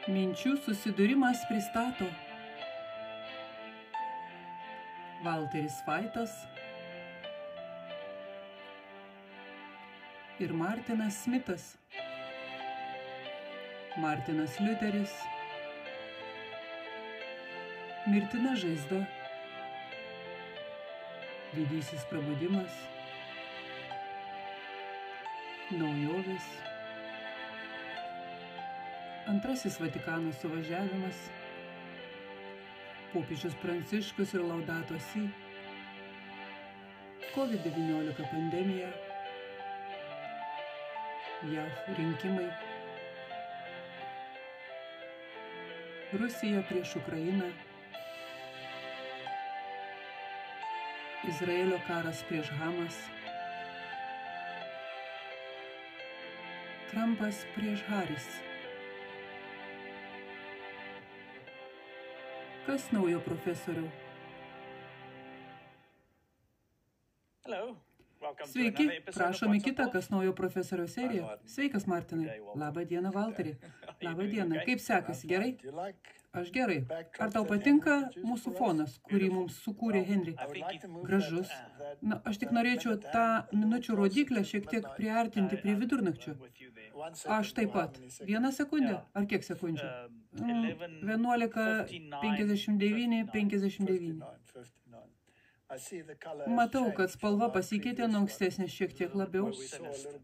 Minčių susidūrimas pristato Walteris Vaitas ir Martinas Smitas. Martinas Liuteris. Mirtina žaizda. Didysis prabudimas. Naujovės. Antrasis Vatikano suvažiavimas. Popiežius Pranciškus ir Laudato Si. COVID-19 pandemija. JAV rinkimai. Rusija prieš Ukrainą. Izraelio karas prieš Hamas. Trumpas prieš Haris. Kas naujo, profesoriau? Sveiki, prašom į kitą Kas naujo profesoriaus seriją. Sveikas, Martinai. Labą dieną, Valterį. Labą dieną. Kaip sekasi, gerai? Aš gerai. Ar tau patinka mūsų fonas, kurį mums sukūrė Henry? Gražus. Na, aš tik norėčiau tą minučių rodiklę šiek tiek priartinti prie vidurnakčio. Aš taip pat. 1 sekundė? Ar kiek sekundžių? 11:59:59. Matau, kad spalva pasikeitė nuo ankstesnės šiek tiek labiau.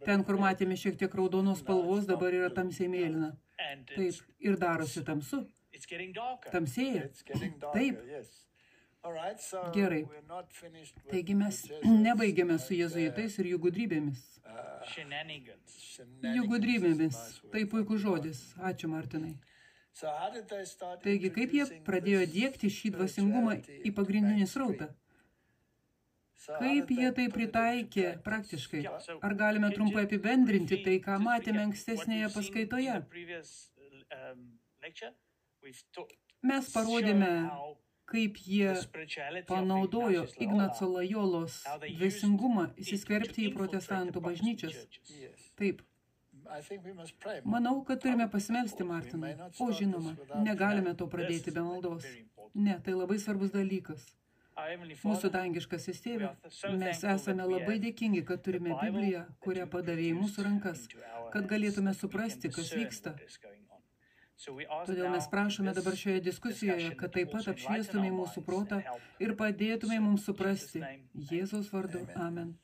Ten, kur matėme šiek tiek raudonos spalvos, dabar yra tamsiai mėlyna. Taip, ir darosi tamsu. Tamsėja. Taip. Gerai. Taigi mes nebaigėme su jėzuitais ir jų gudrybėmis. Jų gudrybėmis. Tai puikus žodis. Ačiū, Martinai. Taigi, kaip jie pradėjo diegti šį dvasingumą į pagrindinį srautą? Kaip jie tai pritaikė praktiškai? Ar galime trumpai apibendrinti tai, ką matėme ankstesnėje paskaitoje? Mes parodėme, kaip jie panaudojo Ignaco Lojolos dvasingumą įsiskverbti į protestantų bažnyčias. Taip. Manau, kad turime pasimelsti, Martinai. O žinoma, negalime to pradėti be maldos. Ne, tai labai svarbus dalykas. Mūsų dangiškasis Tėve, mes esame labai dėkingi, kad turime Bibliją, kurią padavė į mūsų rankas, kad galėtume suprasti, kas vyksta. Todėl mes prašome dabar šioje diskusijoje, kad taip pat apšviestume mūsų protą ir padėtume mums suprasti. Jėzaus vardu. Amen.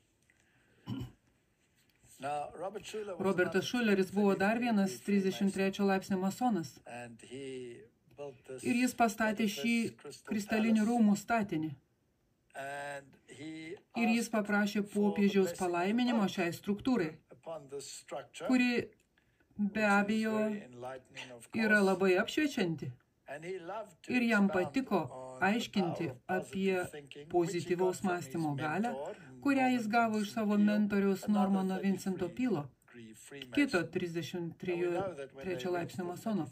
Robertas Šuleris buvo dar vienas 33 laipsnio masonas. Ir jis pastatė šį kristalinių rūmų statinį. Ir jis paprašė popiežiaus palaiminimo šiai struktūrai, kuri be abejo yra labai apšviečianti. Ir jam patiko aiškinti apie pozityvaus mąstymo galią, kurią jis gavo iš savo mentoriaus Normano Vincento Pealo, kito 33 laipsnio masono.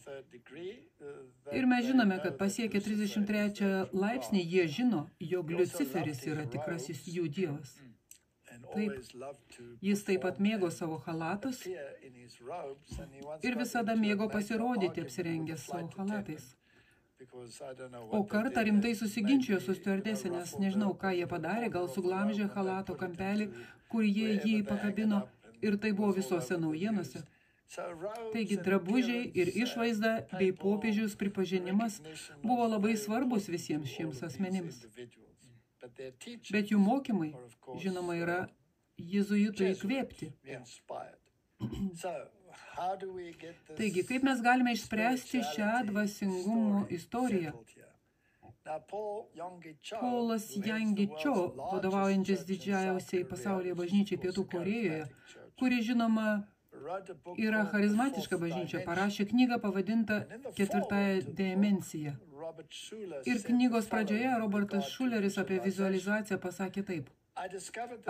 Ir mes žinome, kad pasiekę 33 laipsnį, jie žino, jog Liuciferis yra tikrasis jų dievas. Taip, jis taip pat mėgo savo halatus ir visada mėgo pasirodyti apsirengęs savo halatais. O kartą rimtai susiginčijo su stiuardese, nes nežinau, ką jie padarė, gal suglamžė halato kampelį, kur jie jį pakabino, ir tai buvo visose naujienose. Taigi drabužiai ir išvaizda bei popiežiaus pripažinimas buvo labai svarbus visiems šiems asmenims. Bet jų mokymai, žinoma, yra jėzuitų įkvėpti. Taigi, kaip mes galime išspręsti šią dvasingumo istoriją? Paulas Yonggi Cho, vadovaujantis didžiausiai pasaulyje bažnyčiai Pietų Korėjoje, kuri, žinoma, yra charizmatiška bažnyčia, parašė knygą pavadintą 4 dimensija. Ir knygos pradžioje Robertas Šuleris apie vizualizaciją pasakė taip.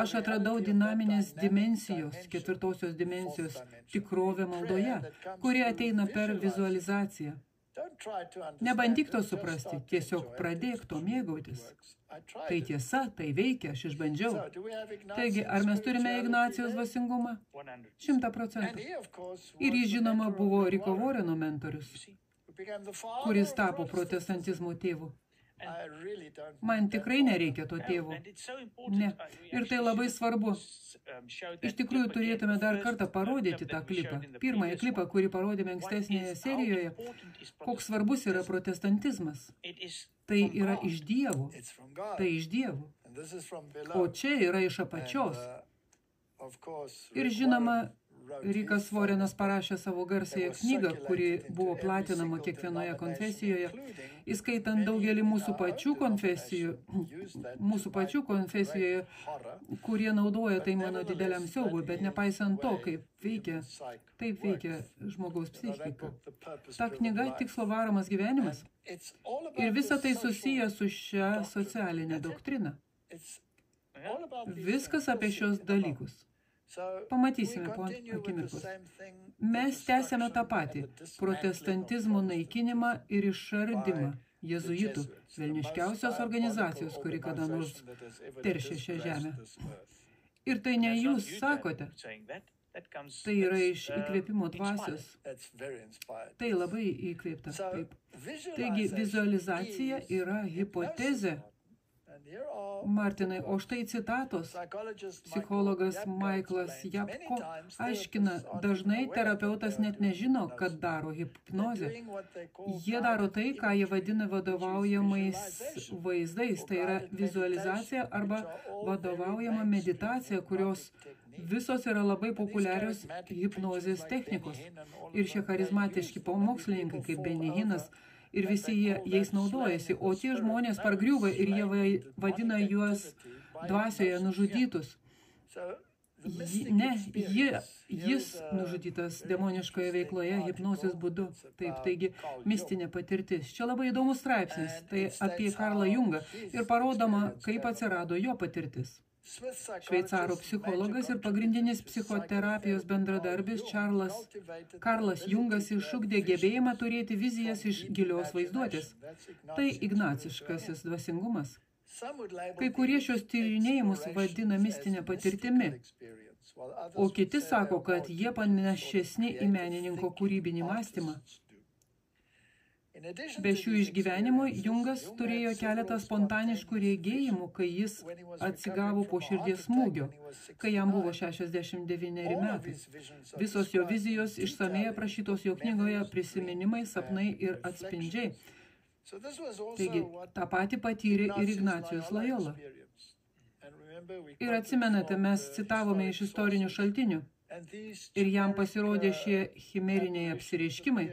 Aš atradau dinaminės dimensijos, 4 dimensijos tikrovę maldoje, kuri ateina per vizualizaciją. Nebandyk to suprasti, tiesiog pradėk to mėgautis. Tai tiesa, tai veikia, aš išbandžiau. Taigi, ar mes turime Ignacijos dvasingumą? 100%. Ir jis, žinoma, buvo Riko Voreno mentorius. kuris tapo protestantizmo tėvu. Man tikrai nereikia to tėvo. Ne. Ir tai labai svarbu. Iš tikrųjų, turėtume dar kartą parodyti tą klipą. Pirmąjį klipą, kurį parodėme ankstesnėje serijoje, koks svarbus yra protestantizmas. Tai yra iš Dievo. Tai iš Dievo. O čia yra iš apačios. Ir žinoma, Rikas Vorenas parašė savo garsąją knygą, kuri buvo platinama kiekvienoje konfesijoje, įskaitant daugelį mūsų pačių konfesijoje, kurie naudoja tai mano dideliam siaubui, bet nepaisant to, taip veikia žmogaus psichika. Ta knyga tikslo varomas gyvenimas. Ir visa tai susiję su šia socialinė doktrina. Viskas apie šios dalykus. Pamatysime po akimirkos. Mes tęsiame tą patį protestantizmo naikinimą ir išardymą jezuitų, velniškiausios organizacijos, kuri kada nors teršė šią žemę. Ir tai ne jūs sakote. Tai yra iš įkvėpimo dvasios. Tai labai įkvėpta. Taip. Taigi, vizualizacija yra hipotezė. Martinai, o štai citatos. Psichologas Michaelas Yapko aiškina, dažnai terapeutas net nežino, kad daro hipnozę. Jie daro tai, ką jie vadina vadovaujamais vaizdais. Tai yra vizualizacija arba vadovaujama meditacija, kurios visos yra labai populiarios hipnozės technikos. Ir šie charizmatiški pamokslininkai, kaip Benihinas, ir visi jais naudojasi, o tie žmonės pargriūva ir jie vadina juos dvasioje nužudytus. Jis nužudytas demoniškoje veikloje hipnozės būdu. Taip, taigi mistinė patirtis. Čia labai įdomus straipsnis, tai apie Karlą Jungą ir parodoma, kaip atsirado jo patirtis. Šveicarų psichologas ir pagrindinis psichoterapijos bendradarbis Karlas Jungas išugdė gebėjimą turėti vizijas iš gilios vaizduotės. Tai ignaciškasis dvasingumas. Kai kurie šios tyrinėjimus vadina mistinė patirtimi, o kiti sako, kad jie panašesni į menininko kūrybinį mąstymą. Be šių išgyvenimų Jungas turėjo keletą spontaniškų regėjimų, kai jis atsigavo po širdies smūgio, kai jam buvo 69 metai. Visos jo vizijos išsamei aprašytos jo knygoje prisiminimai, sapnai ir atspindžiai. Taigi, tą patį patyrė ir Ignacijus Lojola. Ir atsimenate, mes citavome iš istorinių šaltinių. Ir jam pasirodė šie chimeriniai apsireiškimai.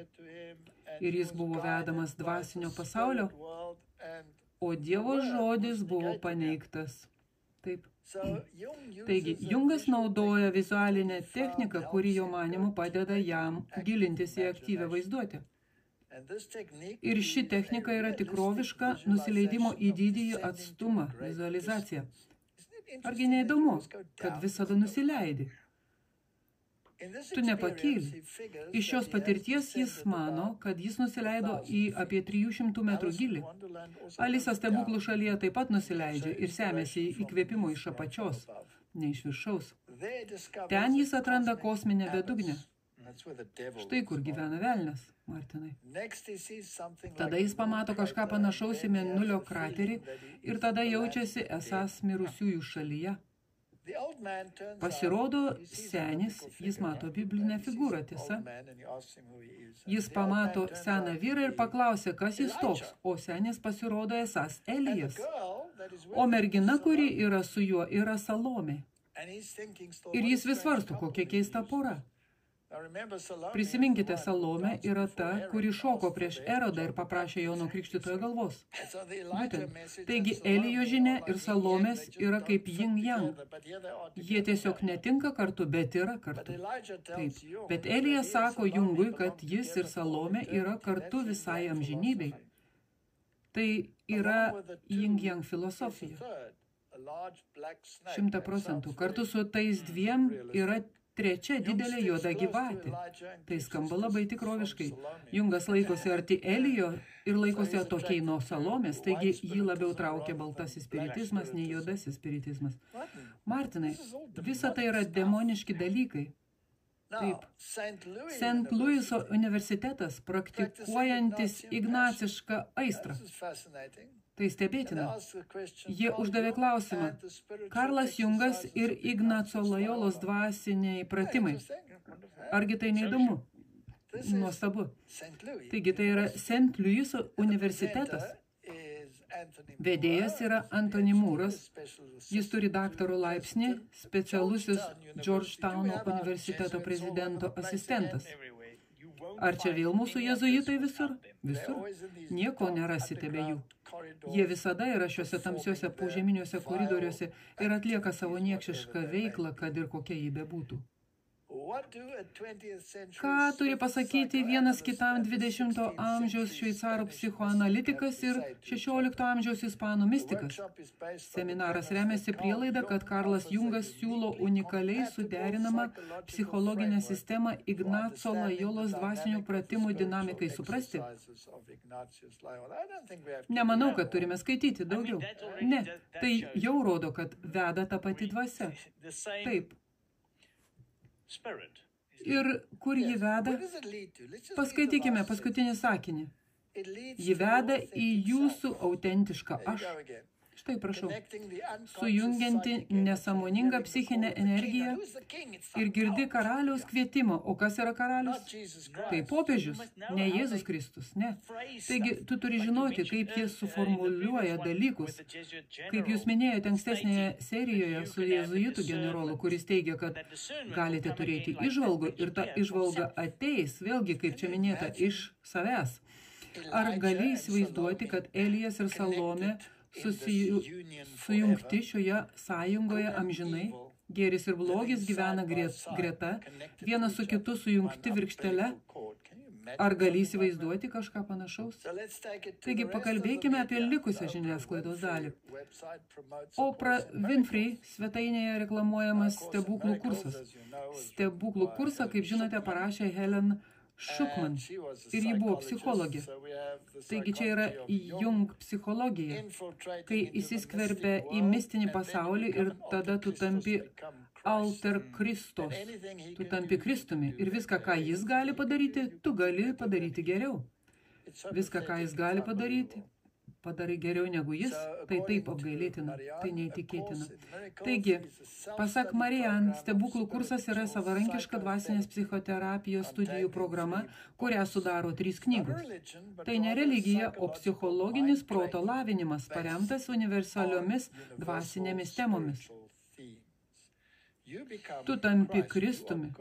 Ir jis buvo vedamas dvasinio pasaulio, o Dievo žodis buvo paneigtas. Taip. Taigi, Jungas naudoja vizualinę techniką, kuri jo manymu padeda jam gilintis į aktyvią vaizduotę. Ir ši technika yra tikroviška nusileidimo į didįjį atstumą, vizualizacija. Argi neįdomu, kad visada nusileidi? Tu nepakyli. Iš šios patirties jis mano, kad jis nusileido į apie 300 metrų gilį. Alisa stebuklų šalyje taip pat nusileidžia ir semėsi įkvėpimo iš apačios, ne iš viršaus. Ten jis atranda kosminę bedugnę. Štai kur gyvena velnias, Martinai. Tada jis pamato kažką panašaus į Mėnulio kraterį ir tada jaučiasi esąs mirusiųjų šalyje. Pasirodo senis, jis mato biblinę figūrą, tiesa? Jis pamato seną vyrą ir paklausė, kas jis toks, o senis pasirodo esąs Elijas. O mergina, kuri yra su juo, yra Salomė. Ir jis vis svarsto, kokia keista pora. Prisiminkite, Salomė yra ta, kuri šoko prieš Erodą ir paprašė Jono Krikštytojo galvos. Būtent. Taigi Elijo žinia ir Salomės yra kaip yin-yang. Jie tiesiog netinka kartu, bet yra kartu. Taip. Bet Elijas sako Jungui, kad jis ir Salomė yra kartu visai amžinybei. Tai yra yin-yang filosofija. 100%. Kartu su tais dviem yra trečia didelė juoda gyvatė. Tai skamba labai tikroviškai. Jungas laikosi arti Elijo ir laikosi atokiai nuo Salomės, taigi jį labiau traukia baltasis spiritizmas, nei juodasis spiritizmas. Martinai, visa tai yra demoniški dalykai. Taip. St. Louiso universitetas praktikuojantis ignacišką aistrą. Tai stebėtina. Jie uždavė klausimą, Karlas Jungas ir Ignaco Lojolos dvasiniai pratimai. Argi tai neįdomu? Nuostabu. Taigi tai yra St. Louiso universitetas. Vedėjas yra Anthony Moore'as. Jis turi daktaro laipsnį, specialusis Georgetowno universiteto prezidento asistentas. Ar čia vėl mūsų jėzuitai visur? Visur. Nieko nerasite be jų. Jie visada yra šiuose tamsiuose požeminiuose koridoriuose ir atlieka savo niekšišką veiklą, kad ir kokia jį bebūtų. Ką turi pasakyti vienas kitam 20 amžiaus šveicarų psichoanalitikas ir 16 amžiaus ispanų mistikas? Seminaras remiasi prielaida, kad Karlas Jungas siūlo unikaliai suderinamą psichologinę sistemą Ignaco Lojolos dvasinių pratimų dinamikai suprasti. Nemanau, kad turime skaityti daugiau. Ne, tai jau rodo, kad veda ta pati dvasia. Taip. Ir kur jį veda? Paskaitykime paskutinį sakinį. Jį veda į jūsų autentišką aš. Štai, prašau. Sujungianti nesąmoningą psichinę energiją ir girdi karaliaus kvietimą. O kas yra karalius? Tai popiežius, ne Jėzus Kristus, ne. Taigi, tu turi žinoti, kaip jie suformuluoja dalykus. Kaip jūs minėjote ankstesnėje serijoje su jėzuitų generolu, kuris teigia, kad galite turėti įžvalgų ir ta įžvalga ateis, vėlgi, kaip čia minėta, iš savęs. Ar gali įsivaizduoti, kad Elijas ir Salomė sujungti šioje sąjungoje amžinai, gėris ir blogis gyvena greta, vienas su kitu sujungti virkštele? Ar gali įsivaizduoti kažką panašaus? Taigi pakalbėkime apie likusią žiniasklaidos dalį. Oprah Winfrey svetainėje reklamuojamas stebuklų kursas. Stebuklų kursą, kaip žinote, parašė Helen Schucman ir ji buvo psichologė. Taigi čia yra Jung psichologija, kai įsiskverbia į mistinį pasaulį ir tada tu tampi alter Kristos, tu tampi Kristumi ir viską, ką jis gali padaryti, tu gali padaryti geriau. Viską, ką jis gali padaryti, padarai geriau negu jis, tai taip apgailėtina, tai neįtikėtina. Taigi, pasak Marian, stebuklų kursas yra savarankiška dvasinės psichoterapijos studijų programa, kurią sudaro 3 knygos. Tai ne religija, o psichologinis proto lavinimas, paremtas universaliomis dvasinėmis temomis. Tu tampi Kristumi,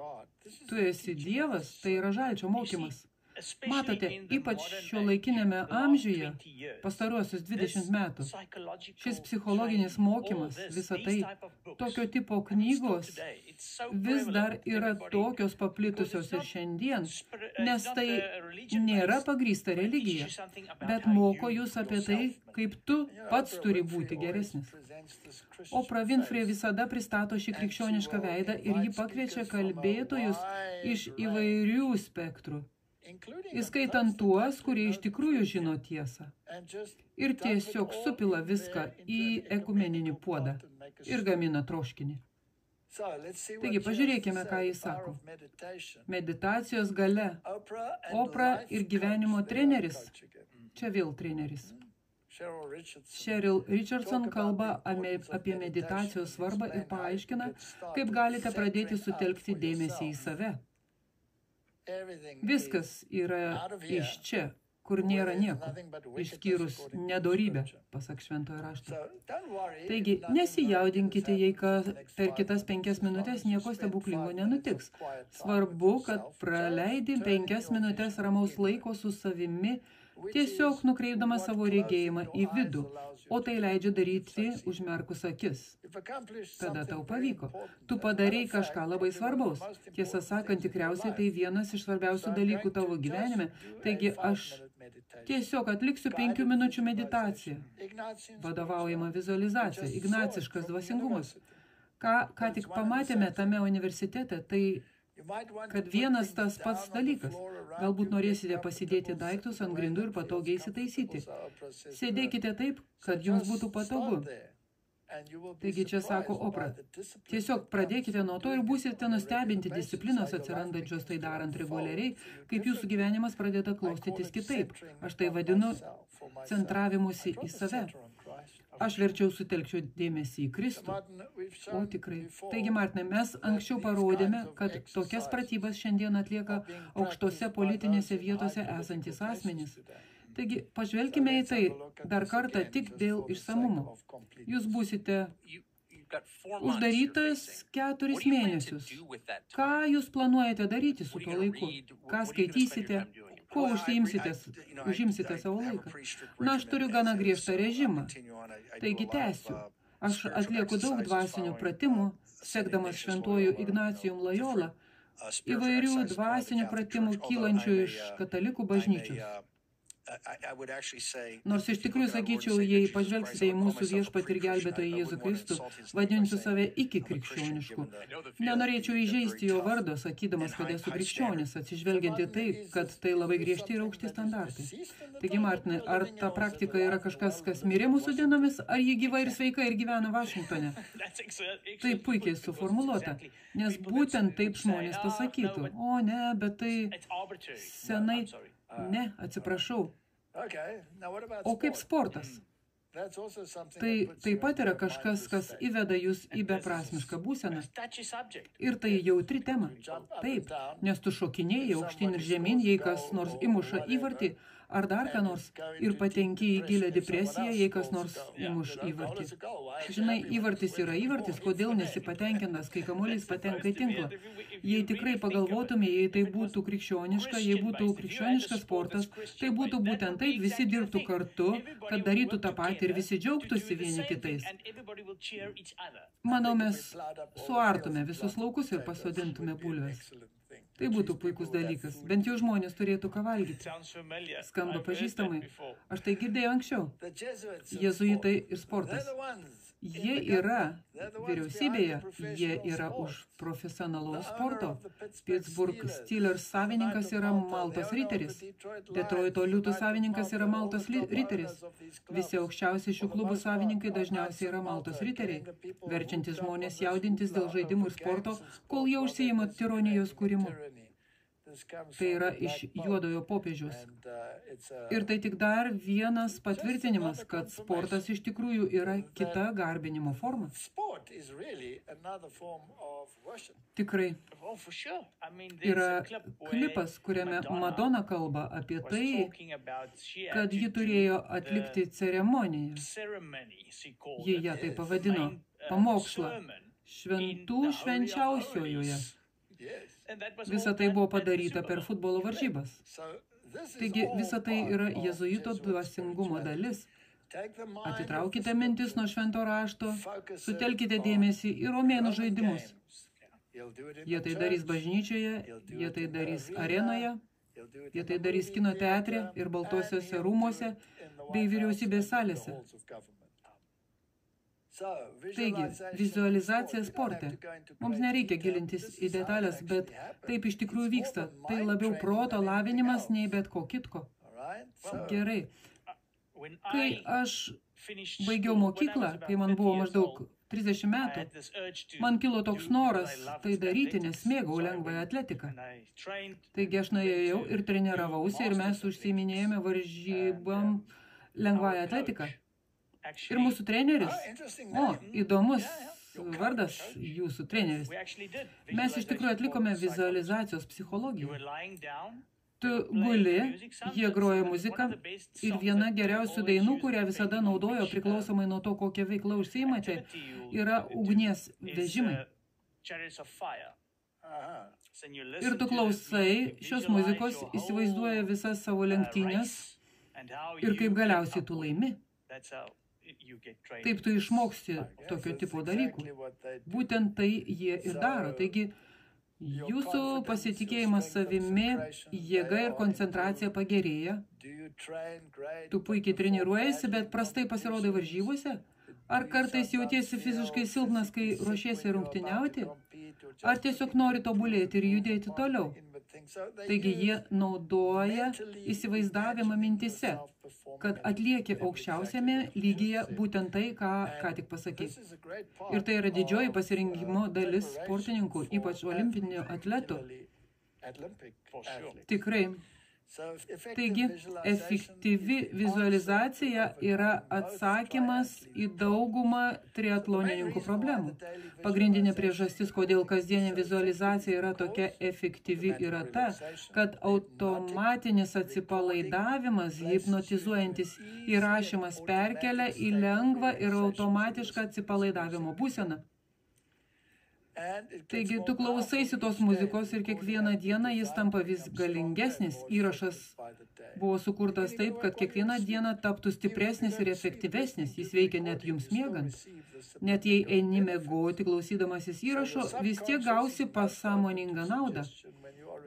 tu esi Dievas, tai yra žalčio mokymas. Matote, ypač šiuolaikinėme amžiuje, pastaruosius 20 metų, šis psichologinis mokymas, visa tai, tokio tipo knygos vis dar yra tokios paplitusios ir šiandien, nes tai nėra pagrįsta religija, bet moko jūs apie tai, kaip tu pats turi būti geresnis. Oprah Winfrey visada pristato šį krikščionišką veidą ir ji pakviečia kalbėtojus iš įvairių spektrų, įskaitant tuos, kurie iš tikrųjų žino tiesą. Ir tiesiog supila viską į ekumeninį puodą ir gamina troškinį. Taigi, pažiūrėkime, ką jis sako. Meditacijos gale. Oprah ir gyvenimo treneris. Čia vėl treneris. Cheryl Richardson kalba apie meditacijos svarbą ir paaiškina, kaip galite pradėti sutelkti dėmesį į save. Viskas yra iš čia, kur nėra nieko, išskyrus nedorybę, pasak šventojo rašto. Taigi, nesijaudinkite, jei per kitas 5 minutės nieko stebuklingo nenutiks. Svarbu, kad praleidi 5 minutės ramaus laiko su savimi, tiesiog nukreipdama savo regėjimą į vidų, o tai leidžia daryti užmerkus akis. Tada tau pavyko. Tu padarei kažką labai svarbaus. Tiesą sakant, tikriausiai tai vienas iš svarbiausių dalykų tavo gyvenime. Taigi aš tiesiog atliksiu 5 minučių meditaciją. Vadovaujama vizualizacija, ignaciškas dvasingumas. Ką tik pamatėme tame universitete, tai kad vienas tas pats dalykas. Galbūt norėsite pasidėti daiktus ant grindų ir patogiai įsitaisyti. Sėdėkite taip, kad jums būtų patogu. Taigi čia sako Opra, tiesiog pradėkite nuo to ir būsite nustebinti disciplinos atsirandančios tai darant reguliariai, kaip jūsų gyvenimas pradeda klostytis kitaip. Aš tai vadinu centravimusi į save. Aš verčiau sutelkčiau dėmesį į Kristų. O tikrai. Taigi, Martinai, mes anksčiau parodėme, kad tokias pratybas šiandien atlieka aukštose politinėse vietose esantis asmenys. Taigi, pažvelkime į tai dar kartą tik dėl išsamumo. Jūs būsite uždarytas 4 mėnesius. Ką jūs planuojate daryti su tuo laiku? Ką skaitysite? Kuo užimsite savo laiką? Na, aš turiu gana griežtą režimą. Taigi, tęsiu. Aš atlieku daug dvasinių pratimų, sekdamas šventuoju Ignacijum Loyola, įvairių dvasinių pratimų kylančių iš katalikų bažnyčios. Nors iš tikrųjų sakyčiau, jei pažvelgsite į mūsų viešpatį ir gelbėtoją Jėzų Kristų, vadinsiu save iki krikščionišku. Nenorėčiau įžeisti jo vardo, sakydamas, kad esu krikščionis, atsižvelgiant į tai, kad tai labai griežti ir aukšti standartai. Taigi, Martinai, ar ta praktika yra kažkas, kas mirė mūsų dienomis, ar ji gyva ir sveika ir gyvena Vašingtone? Tai puikiai suformuluota, nes būtent taip žmonės pasakytų. O ne, bet tai senai... Ne, atsiprašau. O kaip sportas? Tai taip pat yra kažkas, kas įveda jūs į beprasmišką būseną. Ir tai jautri tema. Taip, nes tu šokinėjai aukštyn ir žemyn, jei kas nors įmuša įvartį, ar dar ką nors, ir patenki į gilę depresiją, jei kas nors įmuš įvartį. Žinai, įvartis yra įvartis, kodėl nesi patenkintas, kai kamuolys patenka į tinklą. Jei tikrai pagalvotume, jei tai būtų krikščioniška, jei būtų krikščioniškas sportas, tai būtų būtent taip, visi dirbtų kartu, kad darytų tą patį ir visi džiaugtųsi vieni kitais. Manau, mes suartume visus laukus ir pasodintume bulves. Tai būtų puikus dalykas. Bent jau žmonės turėtų ką valgyti. Skamba pažįstamai. Aš tai girdėjau anksčiau. Jėzuitai ir sportas. Jie yra vyriausybėje, jie yra už profesionalaus sporto. Pittsburgh Steelers savininkas yra Maltos Riteris. Detroito Liūtų savininkas yra Maltos Riteris. Visi aukščiausi šių klubų savininkai dažniausiai yra Maltos Riteriai, verčiantis žmonės jaudintis dėl žaidimų ir sporto, kol jie užsiima tironijos kūrimu. Tai yra iš juodojo popiežiaus. Ir tai tik dar vienas patvirtinimas, kad sportas iš tikrųjų yra kita garbinimo forma. Tikrai. Yra klipas, kuriame Madonna kalba apie tai, kad ji turėjo atlikti ceremoniją. Ji ją tai pavadino pamokslą šventų švenčiausiojoje. Visa tai buvo padaryta per futbolo varžybas. Taigi, visa tai yra jėzuito dvasingumo dalis. Atitraukite mintis nuo švento rašto, sutelkite dėmesį į romėnų žaidimus. Jie tai darys bažnyčioje, jie tai darys arenoje, jie tai darys kino teatre ir baltuosiuose rūmuose bei vyriausybės salėse. Taigi, vizualizacija sporte. Mums nereikia gilintis į detalės, bet taip iš tikrųjų vyksta. Tai labiau proto lavinimas nei bet ko kitko. Gerai. Kai aš baigiau mokyklą, kai man buvo maždaug 30 metų, man kilo toks noras tai daryti, nes mėgau lengvąją atletiką. Taigi aš nuėjau ir treniravausi ir mes užsiiminėjome varžybom lengvąją atletiką. Ir mūsų treneris, įdomus vardas jūsų treneris, mes iš tikrųjų atlikome vizualizacijos psichologiją. Tu guli, jie groja muziką ir viena geriausių dainų, kurią visada naudojo priklausomai nuo to, kokią veiklą užsiimate, yra ugnies vežimai. Ir tu klausai šios muzikos, įsivaizduoja visas savo lenktynės ir kaip galiausiai tu laimi. Taip tu išmoksti tokio tipo dalykų. Būtent tai jie ir daro. Taigi, jūsų pasitikėjimas savimi, jėga ir koncentracija pagerėja. Tu puikiai treniruojasi, bet prastai pasirodai varžybose? Ar kartais jautiesi fiziškai silpnas, kai ruošiesi rungtyniauti? ar tiesiog nori tobulėti ir judėti toliau. Taigi jie naudoja įsivaizdavimą mintise, kad atlieki aukščiausiame lygyje būtent tai, ką tik pasakei. Ir tai yra didžioji pasirinkimo dalis sportininkų, ypač olimpinių atletų. Tikrai. Taigi, efektyvi vizualizacija yra atsakymas į daugumą triatlonininkų problemų. Pagrindinė priežastis, kodėl kasdienė vizualizacija yra tokia efektyvi, yra ta, kad automatinis atsipalaidavimas, hipnotizuojantis įrašymas perkelia į lengvą ir automatišką atsipalaidavimo būseną. Taigi, tu klausaisi tos muzikos ir kiekvieną dieną jis tampa vis galingesnis. Įrašas buvo sukurtas taip, kad kiekvieną dieną taptų stipresnis ir efektyvesnis. Jis veikia net jums miegant. Net jei eini miegoti klausydamasis įrašo, vis tiek gausi pasąmoningą naudą.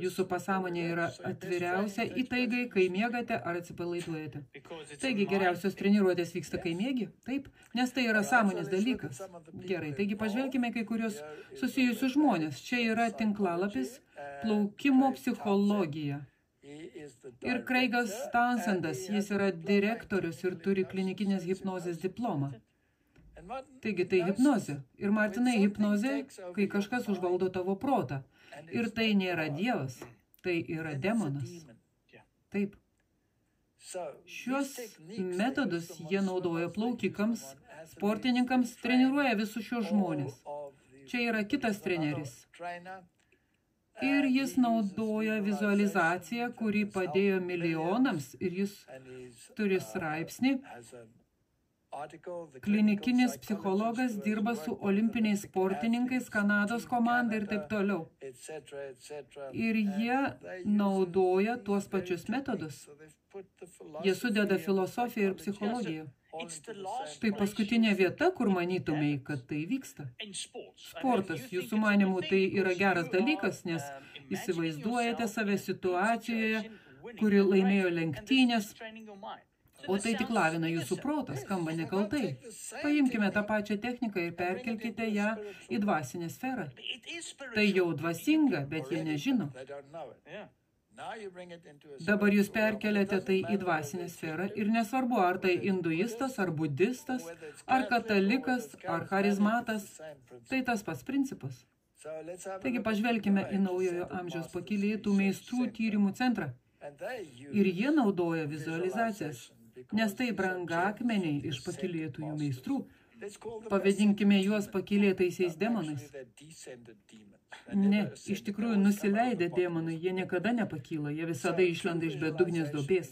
Jūsų pasąmonė yra atviriausia įtaigai, kai miegate ar atsipalaiduojate. Taigi, geriausios treniruotės vyksta, kai miegi? Taip, nes tai yra sąmonės dalykas. Gerai, taigi pažvelkime kai kurios susijusius žmonės. Čia yra tinklalapis Plaukimo psichologija. Ir Craigas Townsendas, jis yra direktorius ir turi klinikinės hipnozės diplomą. Taigi tai hipnozė. Ir Martinai, hipnozė, kai kažkas užvaldo tavo protą. Ir tai nėra Dievas, tai yra demonas. Taip. Šios metodus jie naudoja plaukikams, sportininkams, treniruoja visus šios žmonės. Čia yra kitas treneris. Ir jis naudoja vizualizaciją, kuri padėjo milijonams, ir jis turi straipsnį. Klinikinis psichologas dirba su olimpiniais sportininkais, Kanados komanda ir taip toliau. Ir jie naudoja tuos pačius metodus. Jie sudeda filosofiją ir psichologiją. Tai paskutinė vieta, kur manytumei, kad tai vyksta. Sportas, jūsų manimų, tai yra geras dalykas, nes įsivaizduojate save situacijoje, kuri laimėjo lenktynės. O tai tik lavina jūsų protą, skamba nekaltai. Paimkime tą pačią techniką ir perkelkite ją į dvasinę sferą. Tai jau dvasinga, bet jie nežino. Dabar jūs perkeliate tai į dvasinę sferą ir nesvarbu, ar tai hinduistas, ar budistas, ar katalikas, ar charizmatas, tai tas pats principas. Taigi pažvelkime į naujojo amžiaus pakylėtų meistrų tyrimų centrą. Ir jie naudoja vizualizacijas, nes tai brangakmeniai iš pakylėtųjų meistrų. Pavadinkime juos pakylėtaisiais demonais. Ne, iš tikrųjų nusileidę demonai, jie niekada nepakyla, jie visada išlenda iš bedugnės duobės.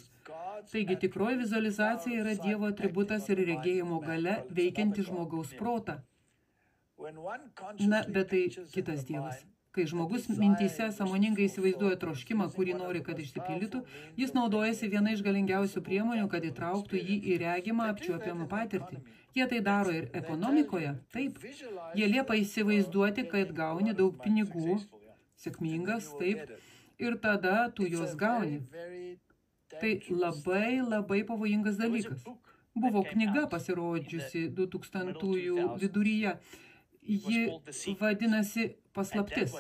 Taigi tikroji vizualizacija yra Dievo atributas ir regėjimo galia veikianti žmogaus protą. Na, bet tai kitas Dievas. Kai žmogus mintyse sąmoningai įsivaizduoja troškimą, kurį nori, kad išsipildytų, jis naudojasi viena iš galingiausių priemonių, kad įtrauktų jį į regimą apčiuopiamą patirtį. Jie tai daro ir ekonomikoje, taip. Jie liepia įsivaizduoti, kad gauni daug pinigų, sėkmingas, taip, ir tada tu juos gauni. Tai labai, labai pavojingas dalykas. Buvo knyga pasirodžiusi 2000-ųjų viduryje. Ji vadinasi paslaptis.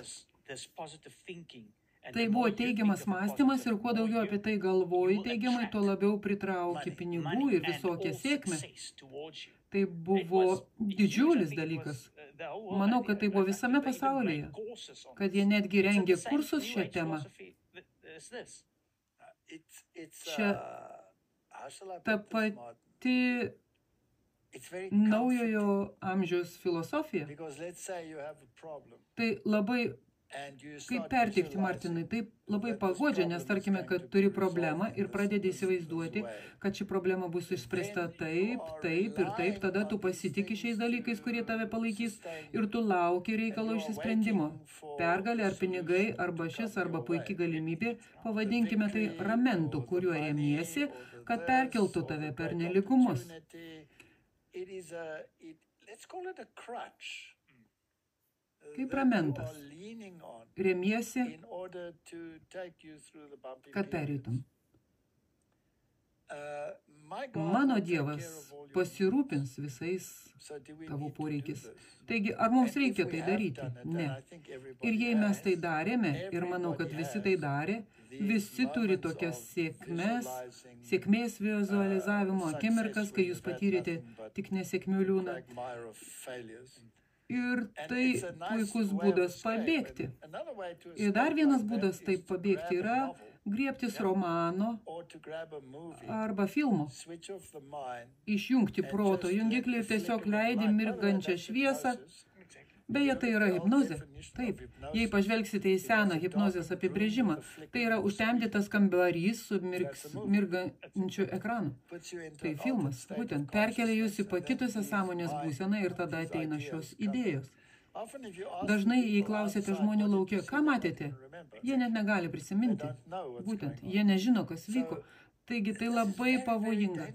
Tai buvo teigiamas mąstymas ir kuo daugiau apie tai galvoji teigiamai, tuo labiau pritrauki pinigų ir visokią sėkmę. Tai buvo didžiulis dalykas. Manau, kad tai buvo visame pasaulyje, kad jie netgi rengė kursus šią temą. Čia ta pati naujojo amžiaus filosofija. Tai labai, kaip perteikti, Martinai, taip labai pagodžia, nes tarkime, kad turi problemą ir pradedi įsivaizduoti, kad ši problema bus išspręsta taip, taip ir taip, tada tu pasitiki šiais dalykais, kurie tave palaikys ir tu lauki reikalo išsisprendimo. Pergalė ar pinigai, arba šis, arba puiki galimybė, pavadinkime tai ramentu, kuriuo remiesi, kad perkeltų tave per neligumus. Kaip ramentas. Remiesi, kad pereitum. Mano Dievas pasirūpins visais tavo poreikis. Taigi, ar mums reikia tai daryti? Ne. Ir jei mes tai darėme, ir manau, kad visi tai darė, visi turi tokias sėkmės vizualizavimo akimirkas, kai jūs patyrėte tik nesėkmių liūną. Ir tai puikus būdas pabėgti. Ir dar vienas būdas taip pabėgti yra griebtis romano arba filmo. Išjungti proto jungiklį ir tiesiog leidi mirgančią šviesą. Beje, tai yra hipnozė. Taip, jei pažvelgsite į seną hipnozės apibrėžimą, tai yra užtemdytas kambarys su mirgančiu ekranu. Tai filmas, būtent, perkelia jūs į pakitusią sąmonės būseną ir tada ateina šios idėjos. Dažnai, jei klausėte žmonių lauke, ką matėte, jie net negali prisiminti. Būtent, jie nežino, kas vyko. Taigi tai labai pavojinga.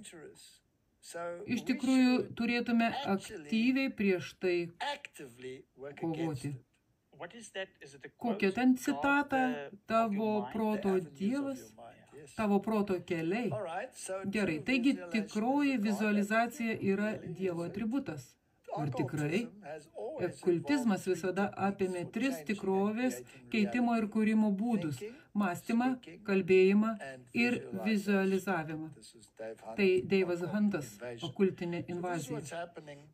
Iš tikrųjų, turėtume aktyviai prieš tai kovoti. Kokia ten citata? Tavo proto dievas? Tavo proto keliai? Gerai, taigi tikroji vizualizacija yra Dievo atributas. Ir tikrai, okultizmas visada apėmė 3 tikrovės keitimo ir kūrimo būdus – mąstymą, kalbėjimą ir vizualizavimą. Tai Dave'as Huntas, okultinė invazija.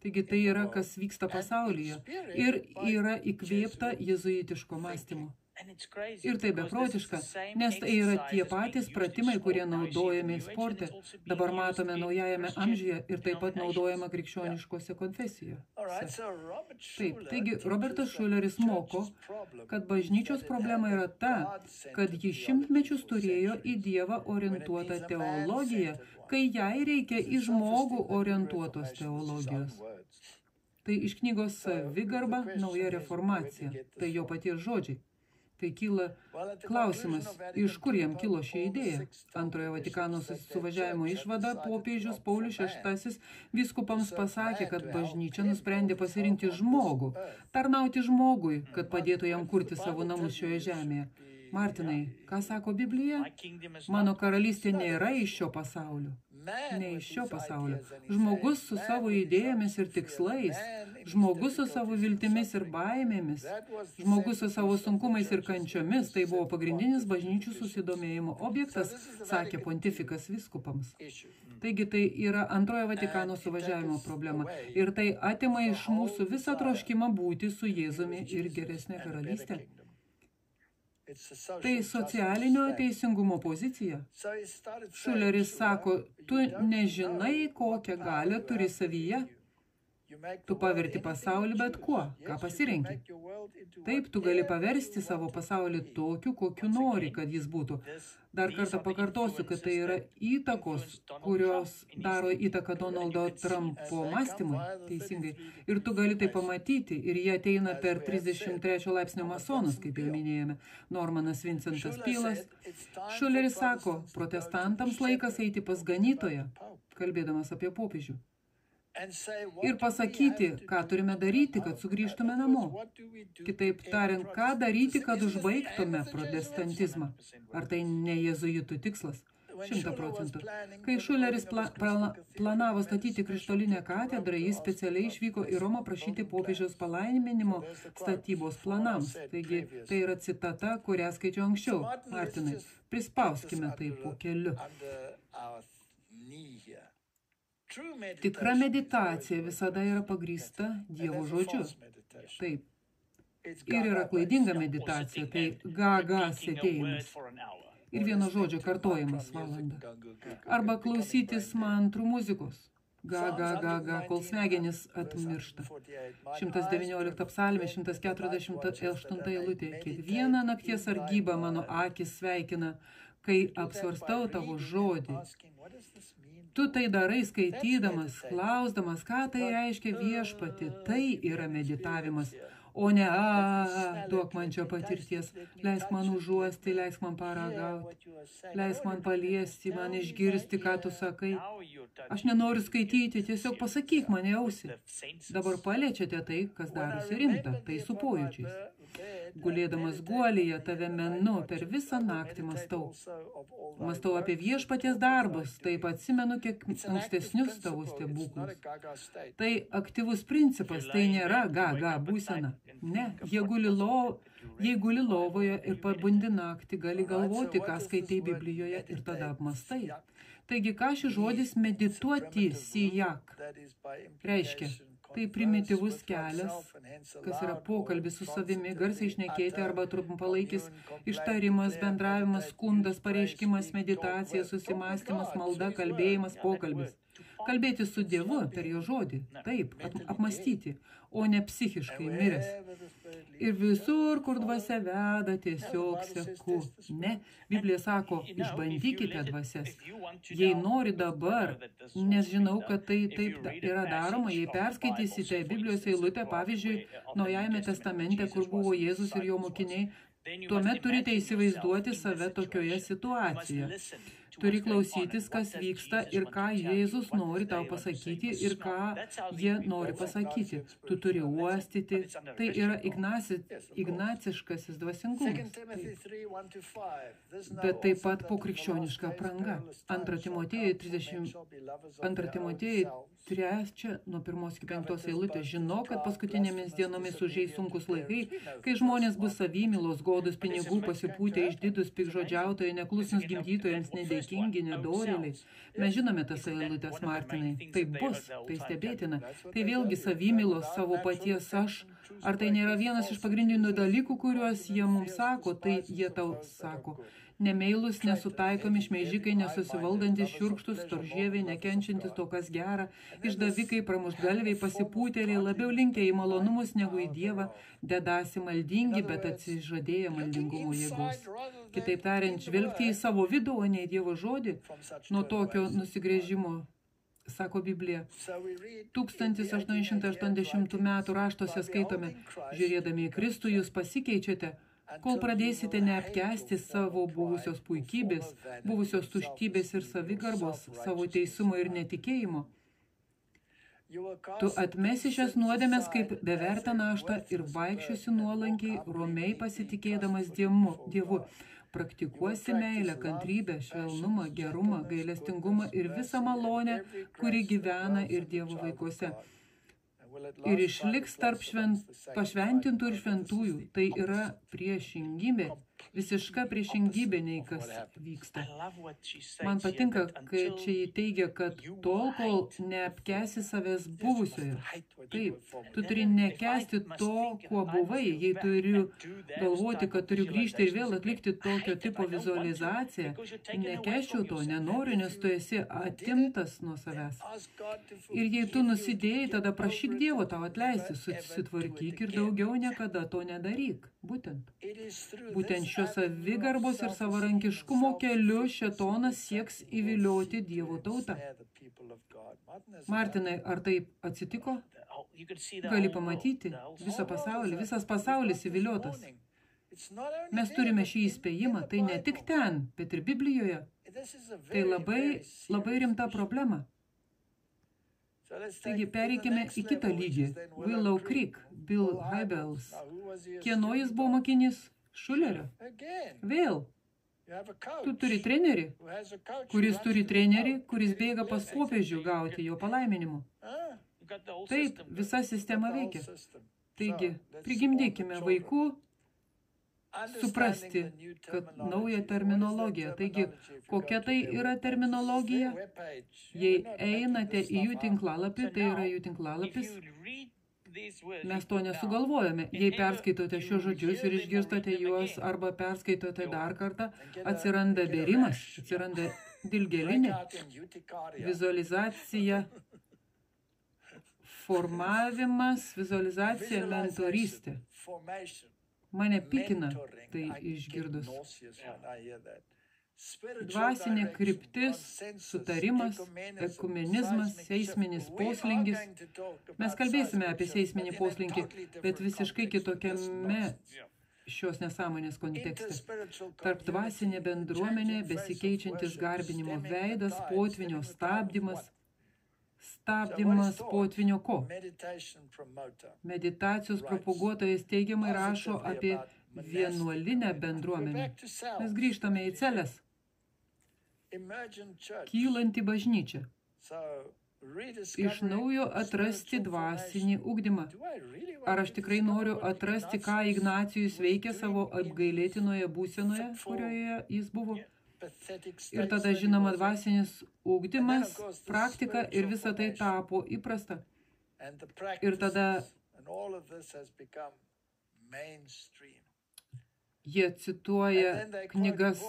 Taigi tai yra, kas vyksta pasaulyje ir yra įkvėpta jezuitiško mąstymo. Ir tai beprotiška, nes tai yra tie patys pratimai, kurie naudojami sporte. Dabar matome naujajame amžiuje ir taip pat naudojama krikščioniškose konfesijose. Taip, taigi Robertas Šuleris moko, kad bažnyčios problema yra ta, kad ji šimtmečius turėjo į Dievą orientuotą teologiją, kai jai reikia į žmogų orientuotos teologijos. Tai iš knygos Savigarba, nauja reformacija, tai jo paties žodžiai. Tai kyla klausimas, iš kur jam kilo ši idėja. Antrojo Vatikano suvažiavimo išvada popiežius Paulius VI vyskupams pasakė, kad bažnyčia nusprendė pasirinkti žmogų, tarnauti žmogui, kad padėtų jam kurti savo namus šioje žemėje. Martinai, ką sako Biblija? Mano karalystė nėra iš šio pasaulio. Ne iš šio pasaulio. Žmogus su savo idėjomis ir tikslais, žmogus su savo viltimis ir baimėmis, žmogus su savo sunkumais ir kančiomis, tai buvo pagrindinis bažnyčių susidomėjimo objektas, sakė pontifikas vyskupams. Taigi tai yra antrojo Vatikano suvažiavimo problema ir tai atima iš mūsų visą troškimą būti su Jėzumi ir geresnė karalystė. Tai socialinio teisingumo pozicija. Šuleris sako, tu nežinai, kokią galią turi savyje. Tu paverti pasaulį bet kuo, ką pasirenki. Taip, tu gali paversti savo pasaulį tokiu, kokiu nori, kad jis būtų. Dar kartą pakartosiu, kad tai yra įtakos, kurios daro įtaką Donaldo Trumpo mąstymui, teisingai. Ir tu gali tai pamatyti, ir jie ateina per 33 laipsnio masonus, kaip jau minėjome, Normanas Vincentas Pealas. Šuleris sako, protestantams laikas eiti pas ganytoją, kalbėdamas apie popiežių. Ir pasakyti, ką turime daryti, kad sugrįžtume namo. Kitaip tariant, ką daryti, kad užbaigtume protestantizmą. Ar tai ne jėzuitų tikslas? 100%. Kai Šuleris planavo statyti krištolinę katedrą, jis specialiai išvyko į Romą prašyti popiežiaus palaiminimo statybos planams. Taigi, tai yra citata, kurią skaičiau anksčiau. Martinai, prispauskime tai po keliu. Tikra meditacija visada yra pagrįsta Dievo žodžiu. Taip. Ir yra klaidinga meditacija, tai ga-ga sėdėjimas. Ir vieno žodžio kartojimas valandą. Arba klausytis mantrų muzikos. Ga-ga-ga-ga, kol smegenis atmiršta. 119 psalmė, 148 eilutė. Kiekvieną nakties sargybą mano akis sveikina, kai apsvarstau tavo žodį. Tu tai darai skaitydamas, klausdamas, ką tai reiškia viešpati. Tai yra meditavimas. O ne, duok man čia patirties, leisk man užuosti, leisk man paragauti, leisk man paliesti, man išgirsti, ką tu sakai. Aš nenoriu skaityti, tiesiog pasakyk mane ausį. Dabar paliečiate tai, kas darosi rimta, tai su pojūčiais. Gulėdamas guolyje tave menu, per visą naktį mąstau. Mąstau apie viešpaties darbus, taip atsimenu kiek ankstesnius tavo stebuklus. Tai aktyvus principas, tai nėra ga būsena. Ne, jei guli lovoje ir pabundi naktį, gali galvoti, ką skaitai Biblijoje ir tada apmastai. Taigi, ką šis žodis medituoti sijak reiškia? Tai primityvus kelias, kas yra pokalbis su savimi, garsiai šnekėti arba trumpalaikis ištarimas, bendravimas, skundas, pareiškimas, meditacija, susimąstymas, malda, kalbėjimas, pokalbis. Kalbėti su Dievu per jo žodį, taip, apmastyti, o ne psichiškai miręs. Ir visur, kur dvasia veda, tiesiog seku. Ne, Biblija sako, išbandykite dvasias. Jei nori dabar, nes žinau, kad tai taip yra daroma, jei perskaitysite Biblijos eilutę, pavyzdžiui, Naujajame testamente, kur buvo Jėzus ir jo mokiniai, tuomet turite įsivaizduoti save tokioje situacijoje. Turi klausytis, kas vyksta ir ką Jėzus nori tau pasakyti ir ką jie nori pasakyti. Tu turi uostyti. Tai yra ignaciškasis dvasingumas. Bet taip pat pokrikščioniška apranga. 2 Timotėjui 3, nuo 1 iki 5 eilutės. Žinau, kad paskutinėmis dienomis užeis sunkus laikai, kai žmonės bus savymylos, godus pinigų, pasipūtę, išdidus, pikžodžiautojai, neklusnūs gimdytojams, nedėkingi, nedorėliai. Mes žinome tas eilutės, Martinai. Tai bus, tai stebėtina. Tai vėlgi savymylos, savo paties aš. Ar tai nėra vienas iš pagrindinių dalykų, kuriuos jie mums sako, tai jie tau sako. Nemeilus, nesutaikomi, šmeižikai, nesusivaldantis, šiurkštus, storžieviai, nekenčiantis to, kas gera, išdavikai, pramuštgalviai, pasipūtėliai, labiau linkę į malonumus negu į Dievą, dedasi maldingi, bet atsižadėję maldingumo jėgos. Kitaip tariant, žvelgti į savo vidų, o ne į Dievo žodį, nuo tokio nusigręžimo, sako Biblija. 1880 metų raštuose skaitome, žiūrėdami į Kristų, jūs pasikeičiate, kol pradėsite neapkęsti savo buvusios puikybės, buvusios tuštybės ir savigarbos, savo teisumo ir netikėjimo. Tu atmesi šias nuodėmes kaip bevertą naštą ir vaikščiosi nuolankiai, romiai pasitikėdamas Dievu. Praktikuosi meilę, kantrybę, švelnumą, gerumą, gailestingumą ir visą malonę, kuri gyvena ir Dievo vaikuose. Ir išliks tarp pašventintų ir šventųjų. Tai yra priešingybė, visiška priešingybė nei kas vyksta. Man patinka, kai čia jį teigia, kad tol, kol neapkesi savęs buvusioje. Taip, tu turi nekesti to, kuo buvai. Jei turiu galvoti, kad turiu grįžti ir vėl atlikti tokio tipo vizualizaciją, nekesčiau to, nenoriu, nes tu esi atimtas nuo savęs. Ir jei tu nusidėjai, tada prašyk Dievo tau atleisti, susitvarkyk ir daugiau niekada to nedaryk. Būtent šio savigarbos ir savarankiškumo keliu šėtonas sieks įvilioti Dievo tautą. Martinai, ar taip atsitiko? Gali pamatyti visą pasaulį, visas pasaulis įviliotas. Mes turime šį įspėjimą, tai ne tik ten, bet ir Biblijoje. Tai labai rimta problema. Taigi pereikime į kitą lygį. Willow Creek, Bill Hybels. Kieno jis buvo mokinys? Šulerio. Vėl. Tu turi trenerį, kuris turi trenerį, kuris bėga pas popiežių gauti jo palaiminimų. Taip, visa sistema veikia. Taigi, prigimdykime vaikų suprasti, kad nauja terminologija. Taigi, kokia tai yra terminologija? Jei einate į jų tinklalapį, tai yra jų tinklalapis. Mes to nesugalvojame. Jei perskaitote šios žodžius ir išgirstate juos arba perskaitote dar kartą, atsiranda bėrimas, atsiranda dilgėlinė, vizualizacija, formavimas, vizualizacija, mentorystė. Mane pikina tai išgirdus. Dvasinė kryptis, sutarimas, ekumenizmas, seisminis poslinkis. Mes kalbėsime apie seisminį poslinkį, bet visiškai kitokiame šios nesąmonės kontekste. Tarp dvasinė bendruomenė, besikeičiantis garbinimo veidas, potvinio stabdymas. Stabdymas potvinio ko? Meditacijos propaguotojas teigiamai rašo apie vienuolinę bendruomenę. Mes grįžtame į celes, kylanti bažnyčia. Iš naujo atrasti dvasinį ugdymą. Ar aš tikrai noriu atrasti, ką Ignacijus veikia savo apgailėtinoje būsenoje, kurioje jis buvo? Ir tada, žinoma, dvasinis ugdymas, praktika ir visa tai tapo įprasta. Ir tada jie cituoja knygas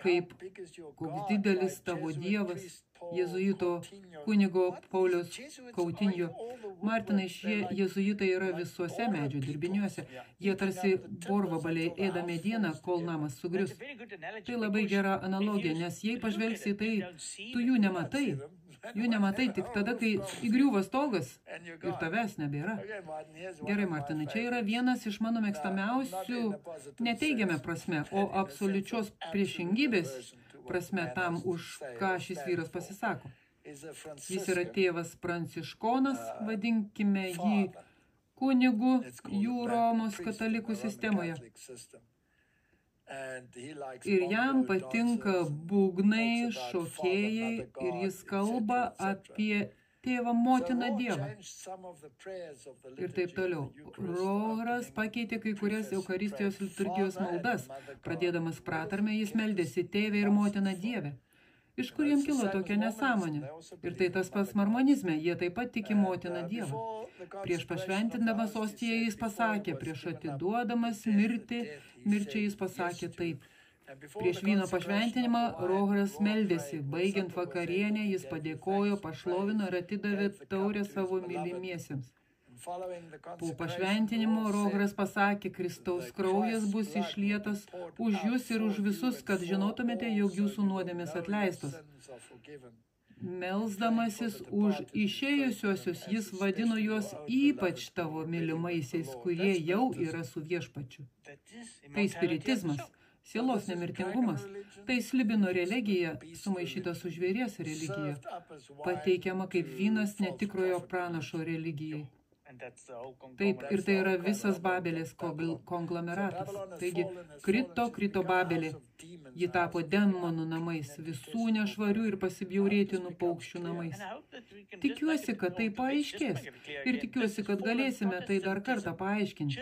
kaip koks didelis tavo Dievas, jėzuito kunigo Pauliaus Kautinjo. Martinai, šie jėzuitai yra visuose medžių dirbiniuose. Jie tarsi borvabaliai ėda medieną, kol namas sugrius. Tai labai gera analogija, nes jei pažvelgsi tai, tu jų nematai. Jų nematai tik tada, kai įgriūva stogas ir tavęs nebėra. Gerai, Martinai, čia yra vienas iš mano mėgstamiausių neteigiame prasme, o absoliučios priešingybės prasme tam, už ką šis vyras pasisako. Jis yra tėvas pranciškonas, vadinkime jį kunigu jų Romos katalikų sistemoje. Ir jam patinka būgnai, šokėjai ir jis kalba apie tėvą, motiną, Dievą. Ir taip toliau. Rohras pakeitė kai kurias Eucharistijos liturgijos maldas. Pradėdamas pratarmę, jis meldėsi tėvę ir motiną Dievę. Iš kur jam kilo tokia nesąmonė? Ir tai tas pats mormonizme, jie taip pat tiki motiną Dievą. Prieš pašventindamas ostiją jis pasakė, prieš atiduodamas mirčiai jis pasakė taip. Prieš vyno pašventinimą Rohras meldėsi, baigiant vakarienę jis padėkojo, pašlovino ir atidavė taurę savo mylimiesiems. Po pašventinimo Rohras pasakė, Kristaus kraujas bus išlietas už jūs ir už visus, kad žinotumėte, jog jūsų nuodėmės atleistos. Melsdamasis už išėjusiuosius, jis vadino juos ypač tavo mylimaisiais, kurie jau yra su viešpačiu. Tai spiritizmas, sielos nemirtingumas, tai slibino religija, sumaišyta su žvėries religija, pateikiama kaip vynas netikrojo pranašo religijai. Taip, ir tai yra visas Babelės konglomeratas. Taigi, krito Babelė. Ji tapo demonų namais, visų nešvarių ir pasibjaurėtinų paukščių namais. Tikiuosi, kad tai paaiškės ir tikiuosi, kad galėsime tai dar kartą paaiškinti.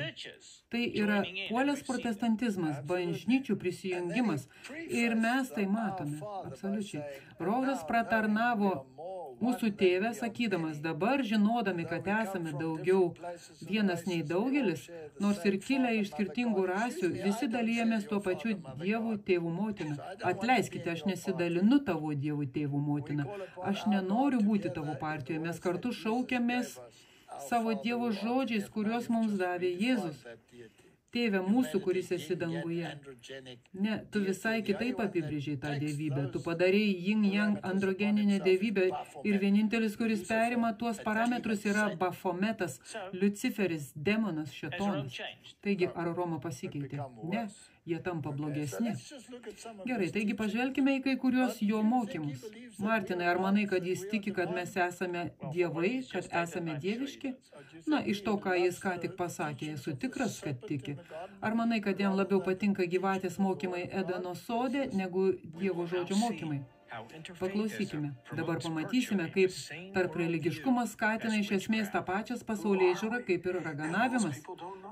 Tai yra puolęs protestantizmas, bažnyčių prisijungimas ir mes tai matome, absoliučiai. Rohras pratarnavo mūsų tėvę, sakydamas, dabar žinodami, kad esame daugiau vienas nei daugelis, nors ir kilę iš skirtingų rasių, visi dalijamės tuo pačiu Dievu tėvų motina. Atleiskite, aš nesidalinu tavo Dievu tėvų motina. Aš nenoriu būti tavo partijoje. Mes kartu šaukiamės savo Dievo žodžiais, kuriuos mums davė Jėzus. Tėve mūsų, kuris esi danguje. Ne, tu visai kitaip apibrėžiai tą dievybę. Tu padarėjai yin-yang androgeninę dievybę ir vienintelis, kuris perima tuos parametrus, yra Bafometas, Liuciferis, demonas, šėtonas. Taigi, ar Roma pasikeitė? Ne, jie tampa blogesni. Gerai, taigi pažvelkime į kai kuriuos jo mokymus. Martinai, ar manai, kad jis tiki, kad mes esame dievai, kad esame dieviški? Na, iš to, ką jis ką tik pasakė, esu tikras, kad tiki. Ar manai, kad jam labiau patinka gyvatės mokymai Edeno sode, negu Dievo žodžio mokymai? Paklausykime. Dabar pamatysime, kaip tarp religiškumas skatina iš esmės tą pačią pasaulėžiūrą, kaip ir raganavimas.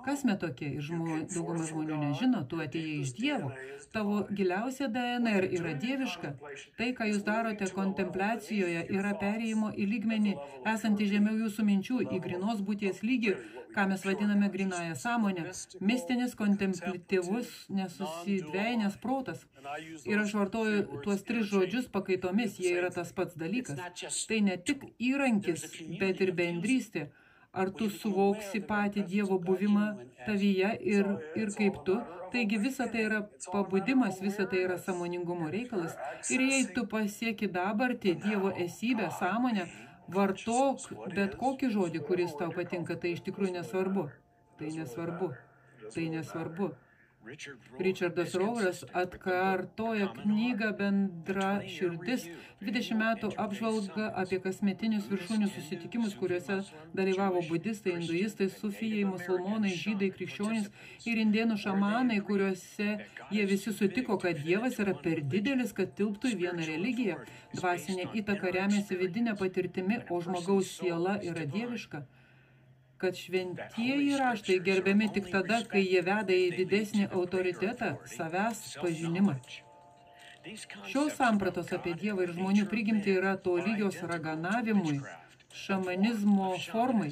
Kas me tokie? Ir dauguma žmonių nežino, tu atėjai iš Dievo. Tavo giliausia DNR yra dieviška. Tai, ką jūs darote kontempliacijoje, yra perėjimo į lygmenį, esantį žemiau jūsų minčių, į grynos būties lygį, ką mes vadiname grynąją sąmonę, mistinis, kontemplityvus, nesusidvejinęs protas. Ir aš vartoju tuos 3 žodžius pakaitomis, jie yra tas pats dalykas. Tai ne tik įrankis, bet ir bendrystė. Ar tu suvoksi patį Dievo buvimą tavyje ir kaip tu? Taigi visa tai yra pabudimas, visa tai yra sąmoningumo reikalas. Ir jei tu pasieki dabartį, Dievo esybę, sąmonę, vartok bet kokį žodį, kuris tau patinka, tai iš tikrųjų nesvarbu. Tai nesvarbu. Tai nesvarbu. Richardas Roveras atkartoja knygą Bendra širdis, 20 metų apžvalga apie kasmetinius viršūnių susitikimus, kuriuose dalyvavo budistai, hinduistai, sufijai, musulmonai, žydai, krikščionys ir indėnų šamanai, kuriuose jie visi sutiko, kad Dievas yra per didelis, kad tilptų į vieną religiją. Dvasinė įtaka remiasi vidinė patirtimi, o žmogaus siela yra dieviška. Kad šventieji raštai gerbiami tik tada, kai jie veda į didesnį autoritetą, savęs pažinimą. Šios sampratos apie Dievą ir žmonių prigimtį yra tolygios raganavimui, šamanizmo formai.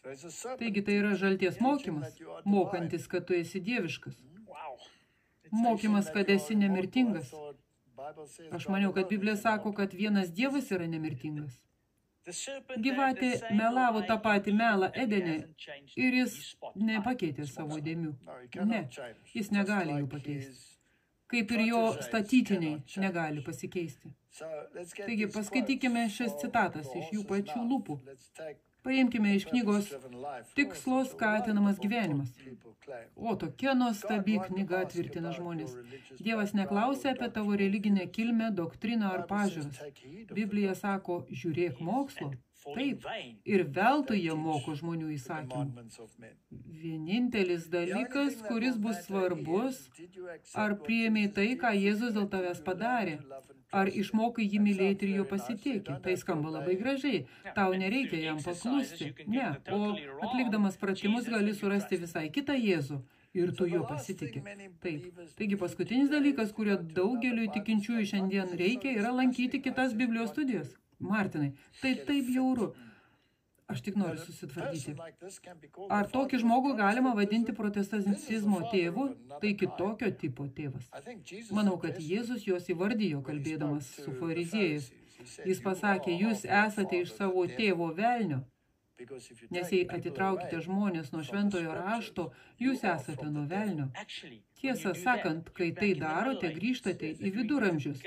Taigi tai yra žalties mokymas, mokantis, kad tu esi dieviškas. Mokymas, kad esi nemirtingas. Aš maniau, kad Biblija sako, kad vienas Dievas yra nemirtingas. Gyvatė melavo tą patį melą Edene ir jis nepakeitė savo dėmių. Ne, jis negali jų pakeisti. Kaip ir jo statytiniai negali pasikeisti. Taigi paskaitykime šias citatas iš jų pačių lūpų. Paimkime iš knygos Tikslo skatinamas gyvenimas. O, tokia nuostabi knyga, tvirtina žmonės. Dievas neklausia apie tavo religinę kilmę, doktriną ar pažiūras. Biblija sako, žiūrėk mokslo. Taip, ir veltui jie moko žmonių įsakymų. Vienintelis dalykas, kuris bus svarbus, ar priėmei tai, ką Jėzus dėl tavęs padarė, ar išmokai jį mylėti ir jo pasitikė. Tai skamba labai gražiai, tau nereikia jam paklusti. Ne, o atlikdamas pratimus gali surasti visai kitą Jėzų. Ir tu jo pasitikė. Taip. Taigi paskutinis dalykas, kurio daugeliui tikinčiųjų šiandien reikia, yra lankyti kitas Biblijos studijas. Martinai, tai taip bjauru. Aš tik noriu susitvardyti. Ar tokį žmogų galima vadinti protestantizmo tėvu? Tai kitokio tipo tėvas. Manau, kad Jėzus juos įvardijo, kalbėdamas su fariziejais. Jis pasakė, jūs esate iš savo tėvo velnio. Nes jei atitraukite žmonės nuo šventojo rašto, jūs esate nuo velnio. Tiesą sakant, kai tai darote, grįžtate į viduramžius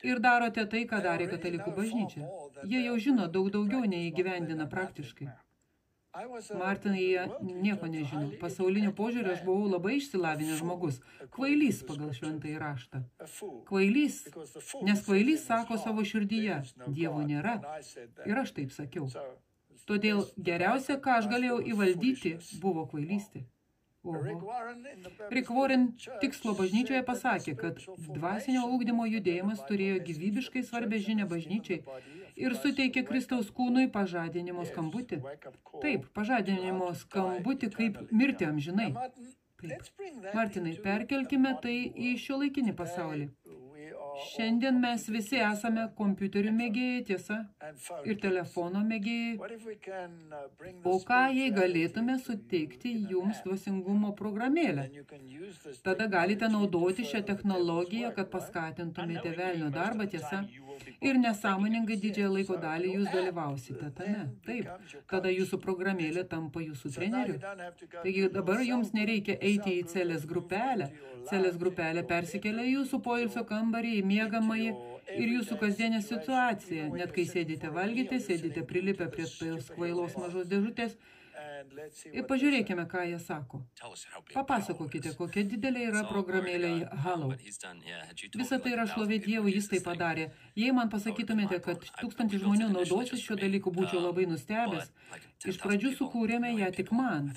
ir darote tai, ką darė katalikų bažnyčia. Jie jau žino daug daugiau nei įgyvendina praktiškai. Martinai, jie nieko nežino. Pasauliniu požiūriu aš buvau labai išsilavinęs žmogus. Kvailys pagal šventąjį raštą. Kvailys, nes kvailys sako savo širdyje, Dievo nėra. Ir aš taip sakiau. Todėl geriausia, ką aš galėjau įvaldyti, buvo kvailystė. Rick Warren Tikslo bažnyčioje pasakė, kad dvasinio ugdymo judėjimas turėjo gyvybiškai svarbę žinią bažnyčiai ir suteikė Kristaus kūnui pažadinimo skambutį. Taip, pažadinimo skambutį kaip mirti amžinai. Taip. Martinai, perkelkime tai į šiuolaikinį pasaulį. Šiandien mes visi esame kompiuterių mėgėjai, tiesa, ir telefono mėgėjai. O ką jei galėtume suteikti jums dvasingumo programėlę? Tada galite naudoti šią technologiją, kad paskatintumėte velnio darbą, tiesa, ir nesąmoningai didžiąją laiko dalį jūs dalyvausite tame. Taip, tada jūsų programėlė tampa jūsų treneriu. Taigi dabar jums nereikia eiti į celės grupelę. Celės grupelė persikelia jūsų poilsio kambarį, į miegamąjį ir jūsų kasdienę situaciją. Net kai sėdite valgyti, sėdite prilipę prie tos kvailos mažos dėžutės. Ir pažiūrėkime, ką jie sako. Papasakokite, kokia didelė yra programėlė Halo. Visa tai yra šlovė Dievui, jis tai padarė. Jei man pasakytumėte, kad 1000 žmonių naudosis šio dalyku, būčiau labai nustebęs. Iš pradžių sukūrėme ją tik man.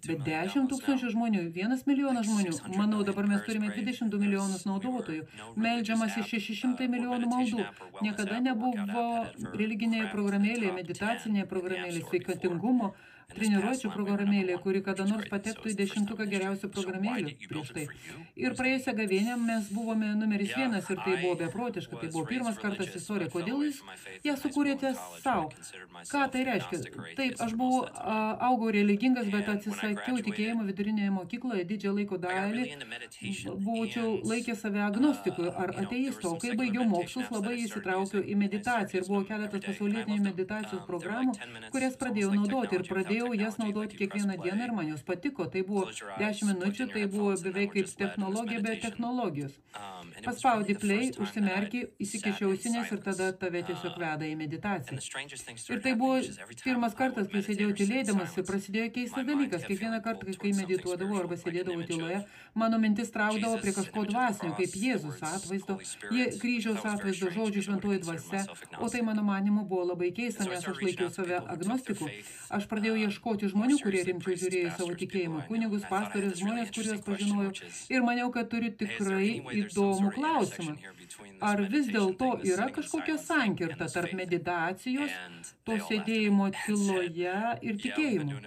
Bet 10 000 žmonių, 1 milijonas žmonių. Manau, dabar mes turime 22 milijonus naudotojų. Meldžiamasi 600 milijonų maldų. Niekada nebuvo religinėje programėlėje, meditacinėje programėlėje, sveikatingumo, treniruočių programėlė, kuri kada nors patektų į 10 geriausių programėlių prieš tai. Ir praėjusią gavėnę mes buvome numeris 1 ir tai buvo beprotiška, tai buvo pirmas kartas istorija. Kodėl jūs ją sukūrėte savo? Ką tai reiškia? Taip, aš buvau augau religingas, bet atsisakiau tikėjimo vidurinėje mokykloje didžią laiko dalį. Buvau laikė save agnostikui ar ateisto. Kai baigiau mokslus, labai įsitraukiau į meditaciją ir buvo keletas pasaulietinių meditacijos programų, kurias pradėjau naudoti ir pradėjau pradėjau jas naudoti kiekvieną dieną ir man jos patiko. Tai buvo 10 minučių, tai buvo beveik kaip technologija be technologijos. Paspaudi play, užsimerki, įsikiši ausinės ir tada tave tiesiog veda į meditaciją. Ir tai buvo pirmas kartas, kai sėdėjau tylėdamas, prasidėjo keistas dalykas. Kiekvieną kartą, kai medituodavau arba sėdėdavau tyloje, mano mintis traukdavo prie kažko dvasinio, kaip Jėzus atvaizdo, kryžiaus atvaizdo, žodžių šventoji dvasia, o tai mano manimu buvo labai keista, nes aš laikiau save agnostiku. Aš pradėjau ieškoti žmonių, kurie rimčiau žiūrėjo savo tikėjimą, kunigus, pastorius, žmonės, kuriuos pažinojau, ir maniau, kad turiu tikrai įdomų klausimą. Ar vis dėlto yra kažkokia sankirta tarp meditacijos, to sėdėjimo tyloje ir tikėjimo?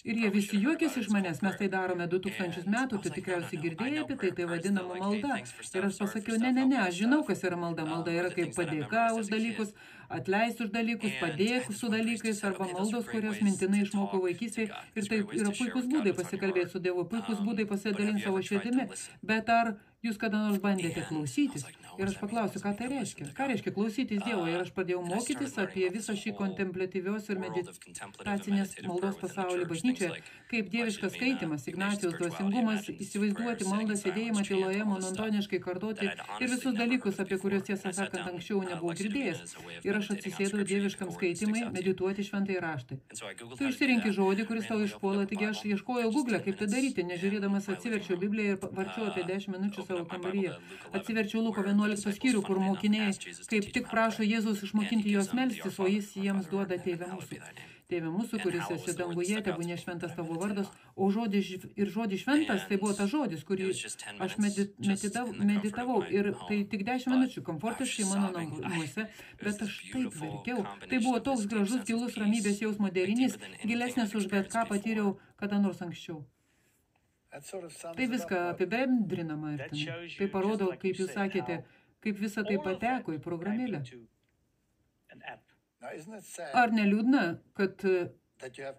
Ir jie visi juokėsi iš manęs, mes tai darome 2000 metų, tu tikriausiai girdėjai apie tai, tai vadinama malda. Ir aš pasakiau, ne, aš žinau, kas yra malda. Malda yra kaip padėka už dalykus, atleisti už dalykus, padėk su dalykais arba maldos, kurios mintinai išmokau vaikystėje. Ir tai yra puikus būdai pasikalbėti su Dievu, puikus būdai pasidalinti savo švietimi. Bet ar jūs kada nors bandėte klausytis? Ir aš paklausiu, ką tai reiškia? Ką reiškia klausytis Dievo? Ir aš pradėjau mokytis apie visą šį kontempliatyvios ir meditacinės maldos pasaulį bažnyčioje, kaip dieviškas skaitimas, Ignacijos dvasingumas, įsivaizduoti maldą, sėdėjimą tyloje, monotoniškai kartoti ir visus dalykus, apie kuriuos tiesą sakant anksčiau nebuvau girdėjęs. Ir aš atsisėdau dieviškam skaitimai, medituoti šventai raštai. Tu išsirinki žodį, kuris tau išpuola, taigi aš ieškojau Google, kaip tai daryti, nežiūrėdamas atsiverčiau Bibliją ir varčiau apie 10 minučių savo kambaryje. Atsiverčiau Luko 11 skyrių, kur mokiniai kaip tik prašo Jėzus išmokinti juos melstis, o jis jiems duoda Tėve mūsų. Tėve mūsų, kuris esi danguje, tebūnie šventas tavo vardas, o žodis šventas, tai buvo tas žodis, kurį aš meditavau. Ir tai tik 10 minučių, komfortiškai mano namuose, bet aš taip verkiau. Tai buvo toks gražus, gilus ramybės jausmo derinys, gilesnis už bet ką patyriau kada nors anksčiau. Tai viską apibendrinama ir ten. Tai parodo, kaip jūs sakėte, kaip visa tai pateko į programėlę. Ar neliūdna, kad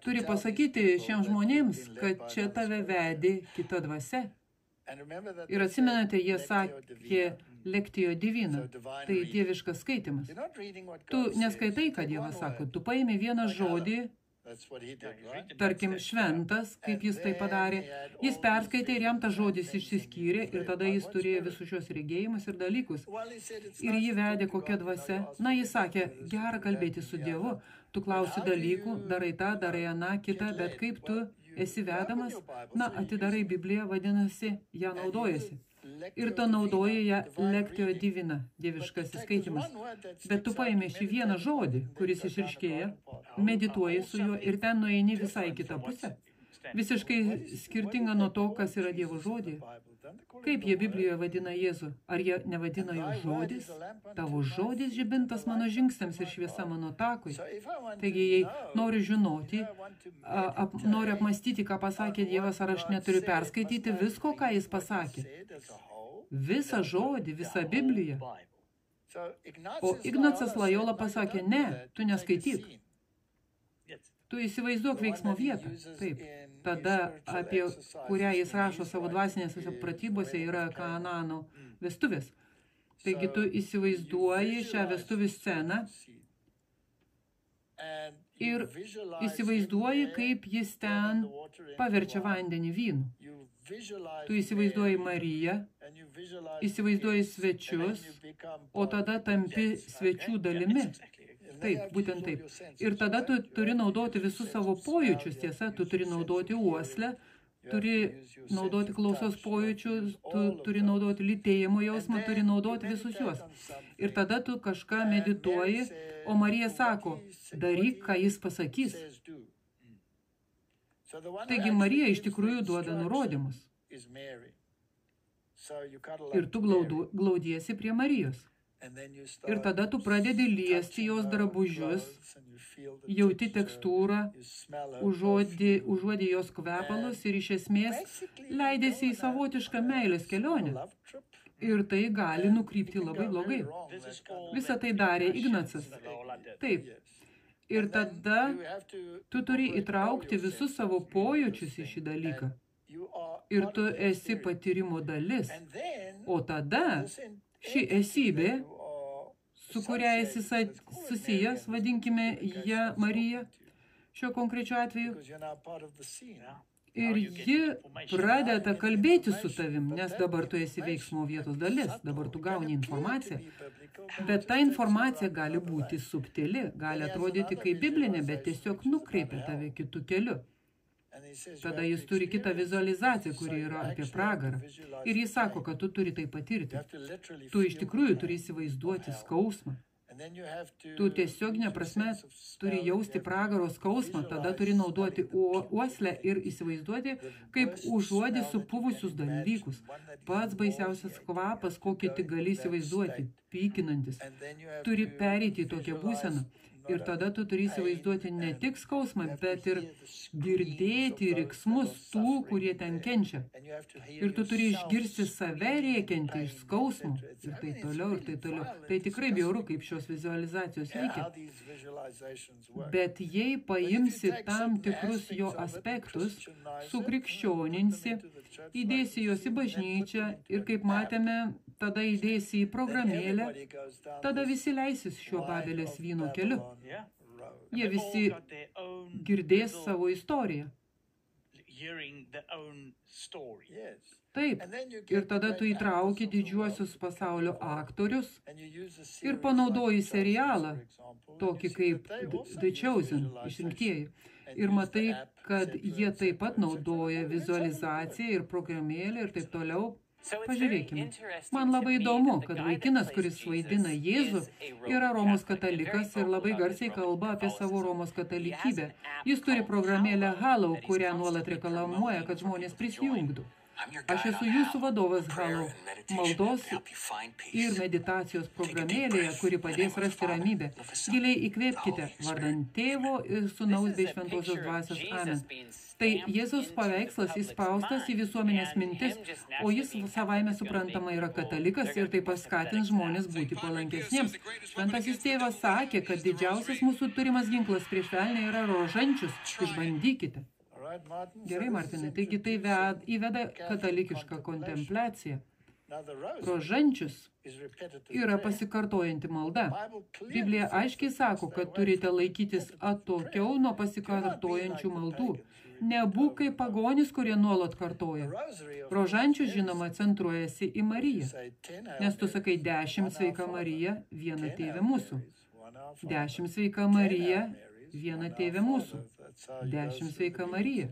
turi pasakyti šiems žmonėms, kad čia tave vedė kita dvasia? Ir atsimenate, jie sakė lectio divina, tai dieviškas skaitimas. Tu neskaitai, ką Dievas sako, tu paimi vieną žodį, tarkim, šventas, kaip jis tai padarė. Jis perskaitė ir jam tas žodis išsiskyrė ir tada jis turėjo visus šios regėjimus ir dalykus. Ir jį vedė kokia dvasia. Na, jis sakė, gera kalbėti su Dievu. Tu klausi dalykų, darai tą, darai aną, kitą, bet kaip tu esi vedamas? Na, atidarai Bibliją, vadinasi, ją naudojasi. Ir tu naudoji ją lectio divina, dieviškasis skaitimas. Bet tu paimi šį vieną žodį, kuris išryškėja, medituoji su juo ir ten nueini visai kitą pusę. Visiškai skirtinga nuo to, kas yra Dievo žodė. Kaip jie Biblijoje vadina Jėzų? Ar jie nevadina jo žodis? Tavo žodis žibintas mano žingsniams ir šviesa mano takui. Taigi, jei noriu žinoti, noriu apmastyti, ką pasakė Dievas, ar aš neturiu perskaityti visko, ką jis pasakė. Visą žodį, visą Bibliją. O Ignacas Lojola pasakė, ne, tu neskaityk. Tu įsivaizduok veiksmo vietą. Taip. Tada, apie kurią jis rašo savo dvasinėse pratybose, yra Kananų vestuvės. Taigi tu įsivaizduoji šią vestuvių sceną ir įsivaizduoji, kaip jis ten paverčia vandenį vynu. Tu įsivaizduoji Mariją, įsivaizduoji svečius, o tada tampi svečių dalimi. Taip, būtent taip. Ir tada tu turi naudoti visus savo pojūčius, tiesa, tu turi naudoti uoslę, turi naudoti klausos pojūčius, tu turi naudoti lytėjimo jausmą, turi naudoti visus juos. Ir tada tu kažką medituoji, o Marija sako, daryk, ką jis pasakys. Taigi Marija iš tikrųjų duoda nurodymus. Ir tu glaudiesi prie Marijos. Ir tada tu pradedi liesti jos drabužius, jauti tekstūrą, užuodi jos kvepalus ir iš esmės leidėsi į savotišką meilės kelionę. Ir tai gali nukrypti labai blogai. Visą tai darė Ignacas. Taip. Ir tada tu turi įtraukti visus savo pojūčius į šį dalyką. Ir tu esi patyrimo dalis. O tada ši esybė, su kuria esi susijęs, vadinkime ją Marija, šiuo konkrečiu atveju. Ir ji pradeda kalbėti su tavim, nes dabar tu esi veiksmo vietos dalis, dabar tu gauni informaciją. Bet ta informacija gali būti subtili, gali atrodyti kaip biblinė, bet tiesiog nukreipia tave kitų kelių. Tada jis turi kitą vizualizaciją, kuri yra apie pragarą. Ir jis sako, kad tu turi tai patirti. Tu iš tikrųjų turi įsivaizduoti skausmą. Tu tiesioginė prasme turi jausti pragaro skausmą, tada turi naudoti uoslę ir įsivaizduoti, kaip užuodi supuvusius dalykus. Pats baisiausias kvapas, kokį tik gali įsivaizduoti, pykinantis. Turi pereiti į tokią būseną. Ir tada tu turi įsivaizduoti ne tik skausmą, bet ir girdėti riksmus tų, kurie ten kenčia. Ir tu turi išgirsti save rėkiantį iš skausmų. Ir tai toliau, ir tai toliau. Tai tikrai bjauru, kaip šios vizualizacijos veikia. Bet jei paimsi tam tikrus jo aspektus, sukrikščioninsi, įdėsi juos į bažnyčią ir, kaip matėme, tada įdėsi į programėlę, tada visi leisis šiuo Babelės vyno keliu. Jie visi girdės savo istoriją. Taip, ir tada tu įtrauki didžiuosius pasaulio aktorius ir panaudoji serialą, tokį kaip The Chosen, išrinktieji. Ir matai, kad jie taip pat naudoja vizualizaciją ir programėlę ir taip toliau. Pažiūrėkime. Man labai įdomu, kad vaikinas, kuris vaidina Jėzų, yra Romos katalikas ir labai garsiai kalba apie savo Romos katalikybę. Jis turi programėlę Hallow, kurią nuolat reklamuoja, kad žmonės prisijungtų. Aš esu jūsų vadovas Hallow, maldos ir meditacijos programėlėje, kuri padės rasti ramybę. Giliai įkvėpkite vardant Tėvo ir Sūnaus bei Šventosios Dvasios. Amen. Tai Jėzaus paveikslas įspaustas į visuomenės mintis, o jis savaime suprantama yra katalikas ir tai paskatins žmonės būti palankesniems. Šventasis Tėvas sakė, kad didžiausias mūsų turimas ginklas prieš velnią yra rožančius. Išbandykite. Gerai, Martinai, taigi tai įveda katalikišką kontempliaciją. Rožančius yra pasikartojanti malda. Biblija aiškiai sako, kad turite laikytis atokiau nuo pasikartojančių maldų. Nebūk kaip pagonys, kurie nuolat kartoja. Rožančius, žinoma, centruojasi į Mariją. Nes tu sakai 10 sveika Marija, viena Tėve mūsų. 10 sveika Marija, viena Tėve mūsų. 10 sveika Marija.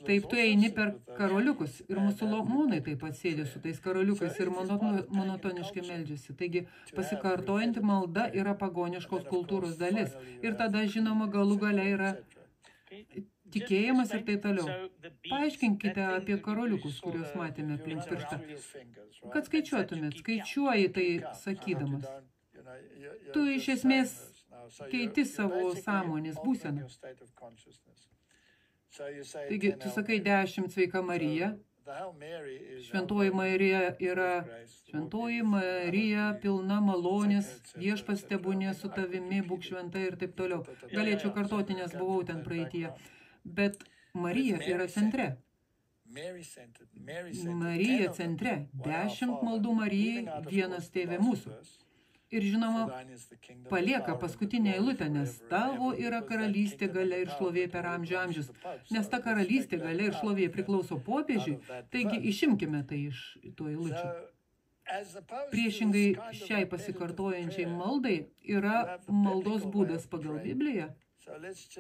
Taip tu eini per karoliukus ir musulmonai taip pat sėdė su tais karoliukais ir monotoniškai meldžiasi. Taigi pasikartojanti malda yra pagoniškos kultūros dalis. Ir tada, žinoma, galų gale yra tikėjimas ir taip toliau. Paaiškinkite apie karoliukus, kuriuos matėme aplink pirštą. Kad skaičiuotumėt, skaičiuoji tai sakydamas. Tu iš esmės keiti savo sąmonės būseną. Taigi, tu sakai 10 sveika Marija. Šventoji Marija yra Šventoji Marija, pilna malonės, viešpats tebūnie su tavimi, būk šventa ir taip toliau. Galėčiau kartoti, nes buvau ten praeityje. Bet Marija yra centre. Marija centre. 10 maldų Marijai, vienas Tėve mūsų. Ir žinoma, palieka paskutinę eilutę, nes tavo yra karalystė galia ir šlovė per amžių amžius. Nes ta karalystė galia ir šlovė priklauso popiežiui, taigi išimkime tai iš to eilučių. Priešingai šiai pasikartojančiai maldai yra maldos būdas pagal Bibliją.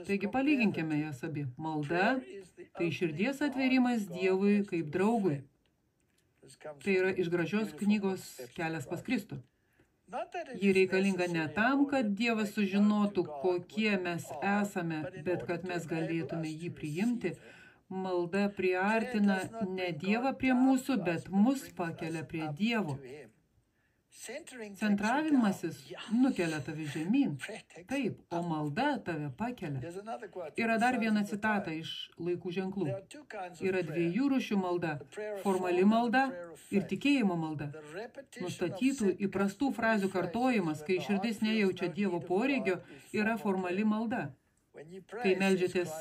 Taigi palyginkime jas abi. Malda – tai širdies atverimas Dievui kaip draugui. Tai yra iš gražios knygos Kelias pas Kristų. Ji reikalinga ne tam, kad Dievas sužinotų, kokie mes esame, bet kad mes galėtume jį priimti. Malda priartina ne Dievą prie mūsų, bet mus pakelia prie Dievo. Centravimasis nukelia tave žemyn. Taip, o malda tave pakelia. Yra dar viena citata iš Laikų ženklų. Yra 2 rūšių malda. Formali malda ir tikėjimo malda. Nustatytų įprastų frazių kartojimas, kai širdis nejaučia Dievo poreigio, yra formali malda. Kai meldžiatės,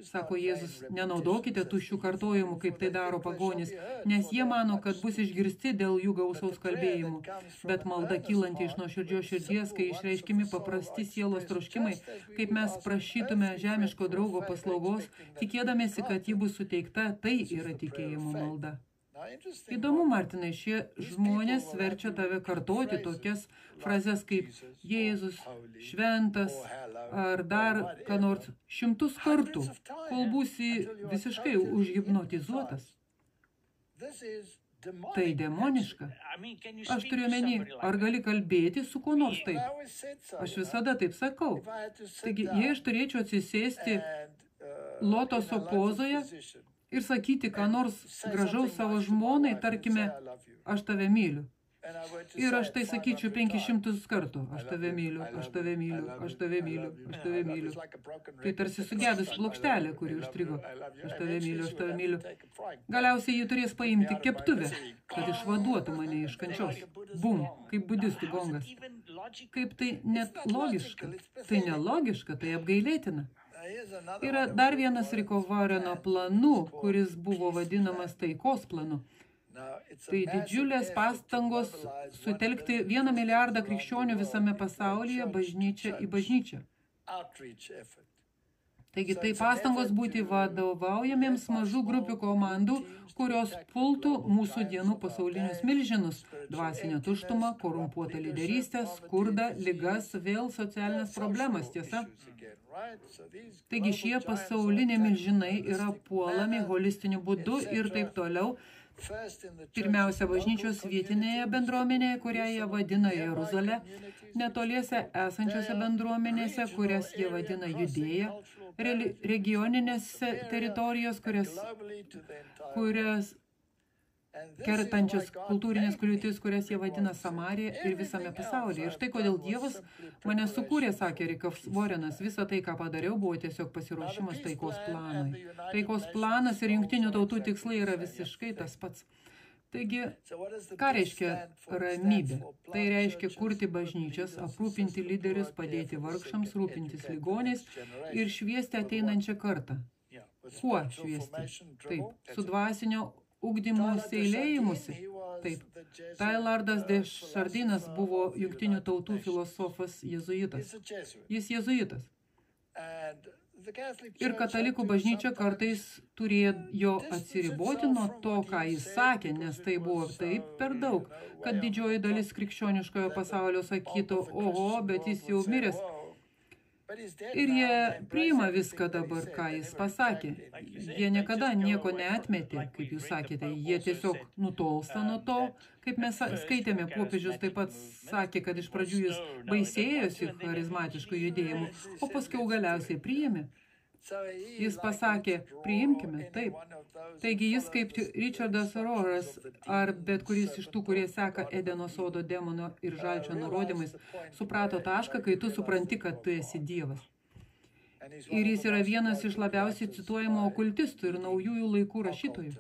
sako Jėzus, nenaudokite tuščių kartojimų, kaip tai daro pagonys, nes jie mano, kad bus išgirsti dėl jų gausaus kalbėjimų. Bet malda kylanti iš nuoširdžios širdies, kai išreiškimi paprasti sielos troškimai, kaip mes prašytume žemiško draugo paslaugos, tikėdamėsi, kad ji bus suteikta, tai yra tikėjimo malda. Įdomu, Martinai, šie žmonės verčia tave kartoti tokias frazes kaip Jėzus, šventas ar dar ką nors 100 kartų, kol būsi visiškai užhipnotizuotas. Tai demoniška. Aš turiu omeny, ar gali kalbėti su kuo nors taip? Aš visada taip sakau. Taigi, jei aš turėčiau atsisėsti lotoso pozoje ir sakyti, ką nors gražaus savo žmonai, tarkime, aš tave myliu. Ir aš tai sakyčiau 500 kartų. Aš tave myliu, aš tave myliu, aš tave myliu, aš tave myliu. Tai tarsi sugedus plokštelė, kuri užstrigo. Aš tave myliu, aš tave myliu. Galiausiai jį turės paimti keptuvę, kad išvaduotų mane iš kančios. Bum, kaip budistų gongas. Kaip tai net logiška. Tai nelogiška, tai apgailėtina. Yra dar vienas Riko Vareno planų, kuris buvo vadinamas taikos planu. Tai didžiulės pastangos sutelkti 1 milijardą krikščionių visame pasaulyje bažnyčią į bažnyčią. Taigi tai pastangos būti vadovaujamiems mažų grupių komandų, kurios pultų mūsų dienų pasaulinius milžinus, dvasinę tuštumą, korumpuotą lyderystę, skurdą, ligas, vėl socialinės problemas, tiesa? Taigi šie pasauliniai milžinai yra puolami holistiniu būdu ir taip toliau. Pirmiausia, bažnyčios vietinėje bendruomenėje, kurią jie vadina Jeruzalė, netoliese esančiose bendruomenėse, kurias jie vadina Judėja, regioninėse teritorijos, kurias kertančias kultūrinės kliūtis, kurias jie vadina Samarija ir visame pasaulyje. Ir štai kodėl Dievas mane sukūrė, sakė Rikas Vorenas, visą tai, ką padariau, buvo tiesiog pasiruošimas taikos planui. Taikos planas ir jungtinių tautų tikslai yra visiškai tas pats. Taigi, ką reiškia ramybė? Tai reiškia kurti bažnyčias, aprūpinti lyderius, padėti vargšams, rūpintis ligoniais ir šviesti ateinančią kartą. Kuo šviesti? Taip, su dvasinio ugdymo seilėjimusi. Taip. Tailardas de Šardinas buvo jungtinių tautų filosofas jezuitas. Jis jezuitas. Ir katalikų bažnyčia kartais turėjo atsiriboti nuo to, ką jis sakė, nes tai buvo taip per daug, kad didžioji dalis krikščioniškojo pasaulio sakytų, oho, bet jis jau miręs. Ir jie priima viską dabar, ką jis pasakė. Jie niekada nieko neatmetė, kaip jūs sakėte. Jie tiesiog nutolsta nuo to, kaip mes skaitėme, popiežius taip pat sakė, kad iš pradžių jis baisėjosi charizmatiškų judėjimų, o paskiau galiausiai priėmė. Jis pasakė, priimkime, taip. Taigi jis kaip Richardas Rohras ar bet kuris iš tų, kurie seka Edeno sodo demono ir žalčio nurodymais, suprato tašką, kai tu supranti, kad tu esi Dievas. Ir jis yra vienas iš labiausiai cituojamų okultistų ir naujųjų laikų rašytojų.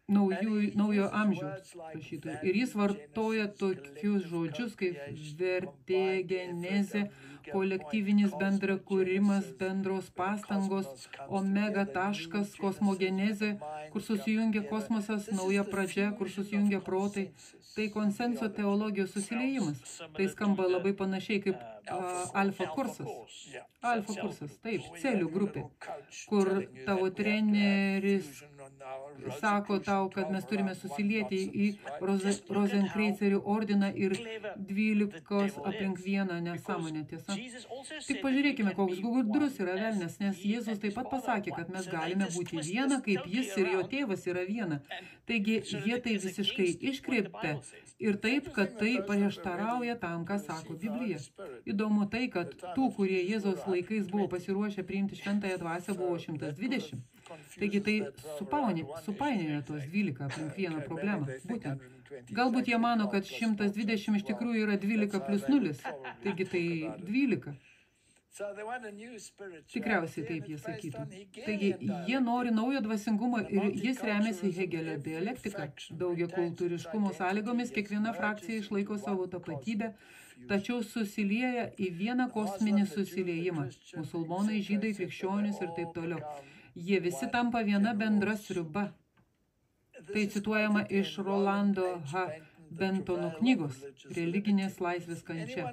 Naujo amžiaus rašytojų. Ir jis vartoja tokius žodžius kaip vertėgenezė, kolektyvinis bendrakūrimas, bendros pastangos, omega taškas, kosmogenezė, kur susijungia kosmosas, nauja pradžia, kur susijungia protai. Tai konsenso teologijos susiliejimas. Tai skamba labai panašiai kaip alfa kursas. Alfa kursas, taip, celių grupė, kur tavo treneris sako tau, kad mes turime susilieti į Rozenkreicerių ordiną ir 12 aplink vieną nesąmonę, tiesa. Tik pažiūrėkime, koks gudrus yra velnias, nes Jėzus taip pat pasakė, kad mes galime būti viena, kaip jis ir jo tėvas yra viena. Taigi, jie tai visiškai iškreipia ir taip, kad tai prieštarauja tam, ką sako Biblija. Įdomu tai, kad tų, kurie Jėzaus laikais buvo pasiruošę priimti šventąją dvasią, buvo 120. Taigi tai supainioja tuos 12 aplink vieną problemą. Būtent. Galbūt jie mano, kad 120 iš tikrųjų yra 12 plus 0. Taigi tai 12. Tikriausiai taip jie sakytų. Taigi, jie nori naujo dvasingumo ir jis remiasi Hegelio dialektika. Daugia kultūriškumo sąlygomis kiekviena frakcija išlaiko savo tapatybę, tačiau susilieja į vieną kosminį susiliejimą. Musulmonai, žydai, krikščionys ir taip toliau. Jie visi tampa viena bendra sriuba. Tai cituojama iš Rolando H. Bentono knygos Religinės laisvės kančia.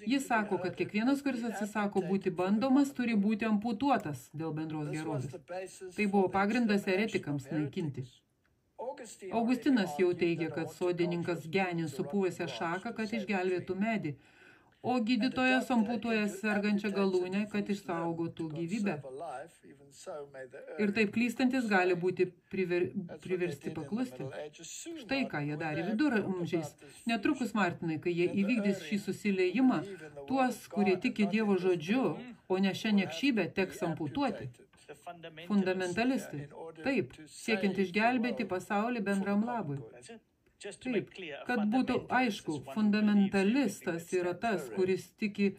Jis sako, kad kiekvienas, kuris atsisako būti bandomas, turi būti amputuotas dėl bendros gerovės. Tai buvo pagrindas eretikams naikinti. Augustinas jau teigia, kad sodininkas geni supuvęsią šaką, kad išgelbėtų medį, o gydytojas amputuoja sergančią galūnę, kad išsaugotų gyvybę. Ir taip klystantis gali būti priversti paklusti. Štai ką jie darė viduramžiais. Netrukus, Martinai, kai jie įvykdys šį susiliejimą, tuos, kurie tiki Dievo žodžiu, o ne šią niekšybę, teks amputuoti. Fundamentalistai. Taip, siekiant išgelbėti pasaulį bendram labui. Taip, kad būtų aišku, fundamentalistas yra tas, kuris tiki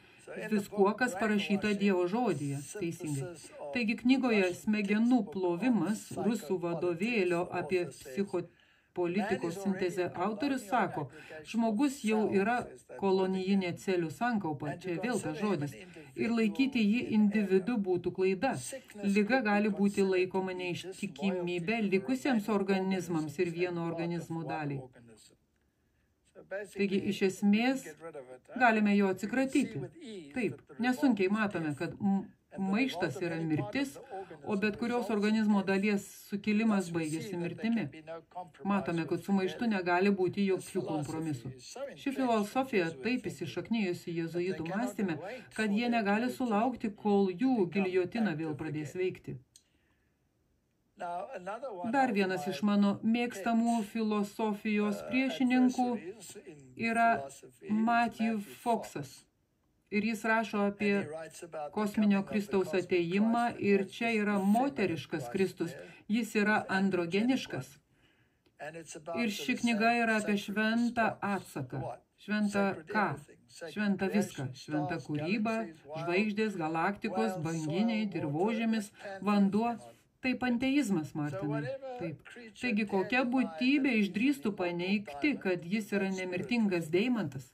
viskuo, kas parašyta Dievo žodyje. Teisingai. Taigi knygoje Smegenų plovimas, rusų vadovėlio apie psichopolitikos sintezę autorius sako, žmogus jau yra kolonijinė celių sankaupa, čia vėl tas žodis, ir laikyti jį individu būtų klaida. Liga gali būti laikoma neištikimybė likusiems organizmams ir vieno organizmo daliai. Taigi, iš esmės, galime jo atsikratyti. Taip, nesunkiai matome, kad maištas yra mirtis, o bet kurios organizmo dalies sukilimas baigėsi mirtimi. Matome, kad su maištu negali būti jokių kompromisų. Ši filosofija taip įsišaknijusi jėzuitų mąstyme, kad jie negali sulaukti, kol jų giljotina vėl pradės veikti. Dar vienas iš mano mėgstamų filosofijos priešininkų yra Matthew Foxas. Ir jis rašo apie kosminio Kristaus atėjimą ir čia yra moteriškas Kristus. Jis yra androgeniškas. Ir ši knyga yra apie šventą atsaką. Šventą ką? Šventą viską. Šventą kūrybą, žvaigždės, galaktikos, banginiai, dirvožėmis, vanduo. Tai panteizmas, Martinai. Taip. Taigi, kokia būtybė išdrįstų paneigti, kad jis yra nemirtingas deimantas?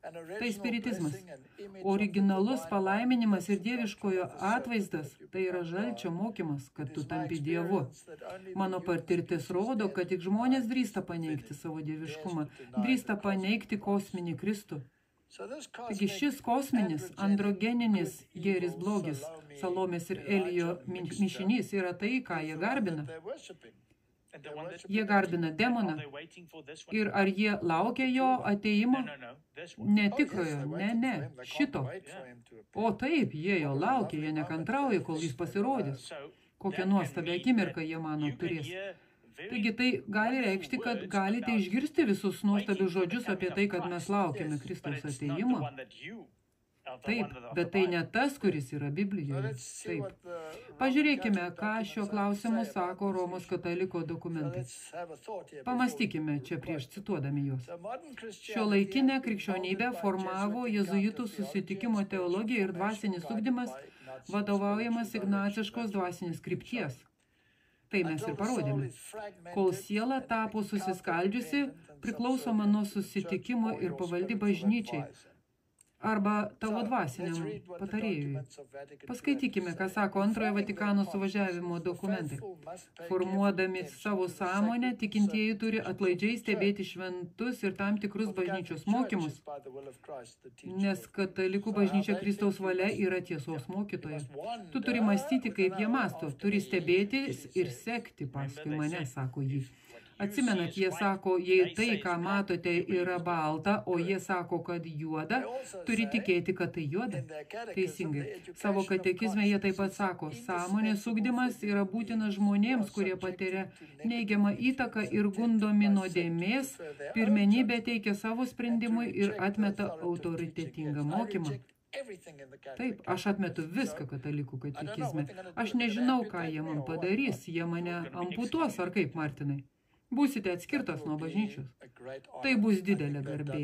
Tai spiritizmas. Originalus palaiminimas ir dieviškojo atvaizdas, tai yra žalčio mokymas, kad tu tampi Dievu. Mano patirtis rodo, kad tik žmonės drįsta paneigti savo dieviškumą, drįsta paneigti kosminį Kristų. Taigi šis kosminis, androgeninis gėris blogis, Salomės ir Elijo mišinys yra tai, ką jie garbina. Jie garbina demoną. Ir ar jie laukia jo ateimo? Netikrojo, ne, šito. O taip, jie jo laukia, jie nekantrauja, kol jis pasirodys. Kokią nuostabią akimirką jie mano turės. Taigi tai gali reikšti, kad galite išgirsti visus nuostabius žodžius apie tai, kad mes laukiame Kristaus ateimo. Taip, bet tai ne tas, kuris yra Biblijoje. Taip. Pažiūrėkime, ką šiuo klausimu sako Romos kataliko dokumentai. Pamastykime čia prieš cituodami juos. Šiuolaikinė krikščionybė formavo jėzuitų susitikimo teologija ir dvasinis ugdymas, vadovaujamas ignaciškos dvasinės krypties. Tai mes ir parodėme. Kol siela tapo susiskaldžiusi, priklausoma nuo susitikimo ir pavaldi bažnyčiai arba tavo dvasiniam patarėjui. Paskaitykime, ką sako Antrojo Vatikano suvažiavimo dokumentai. Formuodami savo sąmonę, tikintieji turi atlaidžiai stebėti šventus ir tam tikrus bažnyčios mokymus, nes katalikų bažnyčia Kristaus valia yra tiesos mokytoja. Tu turi mąstyti, kaip jie mąsto, turi stebėti ir sekti paskui mane, sako jį. Atsimenat, jie sako, jei tai, ką matote, yra balta, o jie sako, kad juoda, turi tikėti, kad tai juoda. Teisingai. Savo katekizme jie taip pat sako, sąmonės ugdymas yra būtinas žmonėms, kurie patiria neigiamą įtaką ir gundomi nuodėmės, pirmenybę teikia savo sprendimui ir atmeta autoritetingą mokymą. Taip, aš atmetu viską katalikų katekizme. Aš nežinau, ką jie man padarys, jie mane amputuos, ar kaip, Martinai? Būsite atskirtas nuo bažnyčios. Tai bus didelė garbė.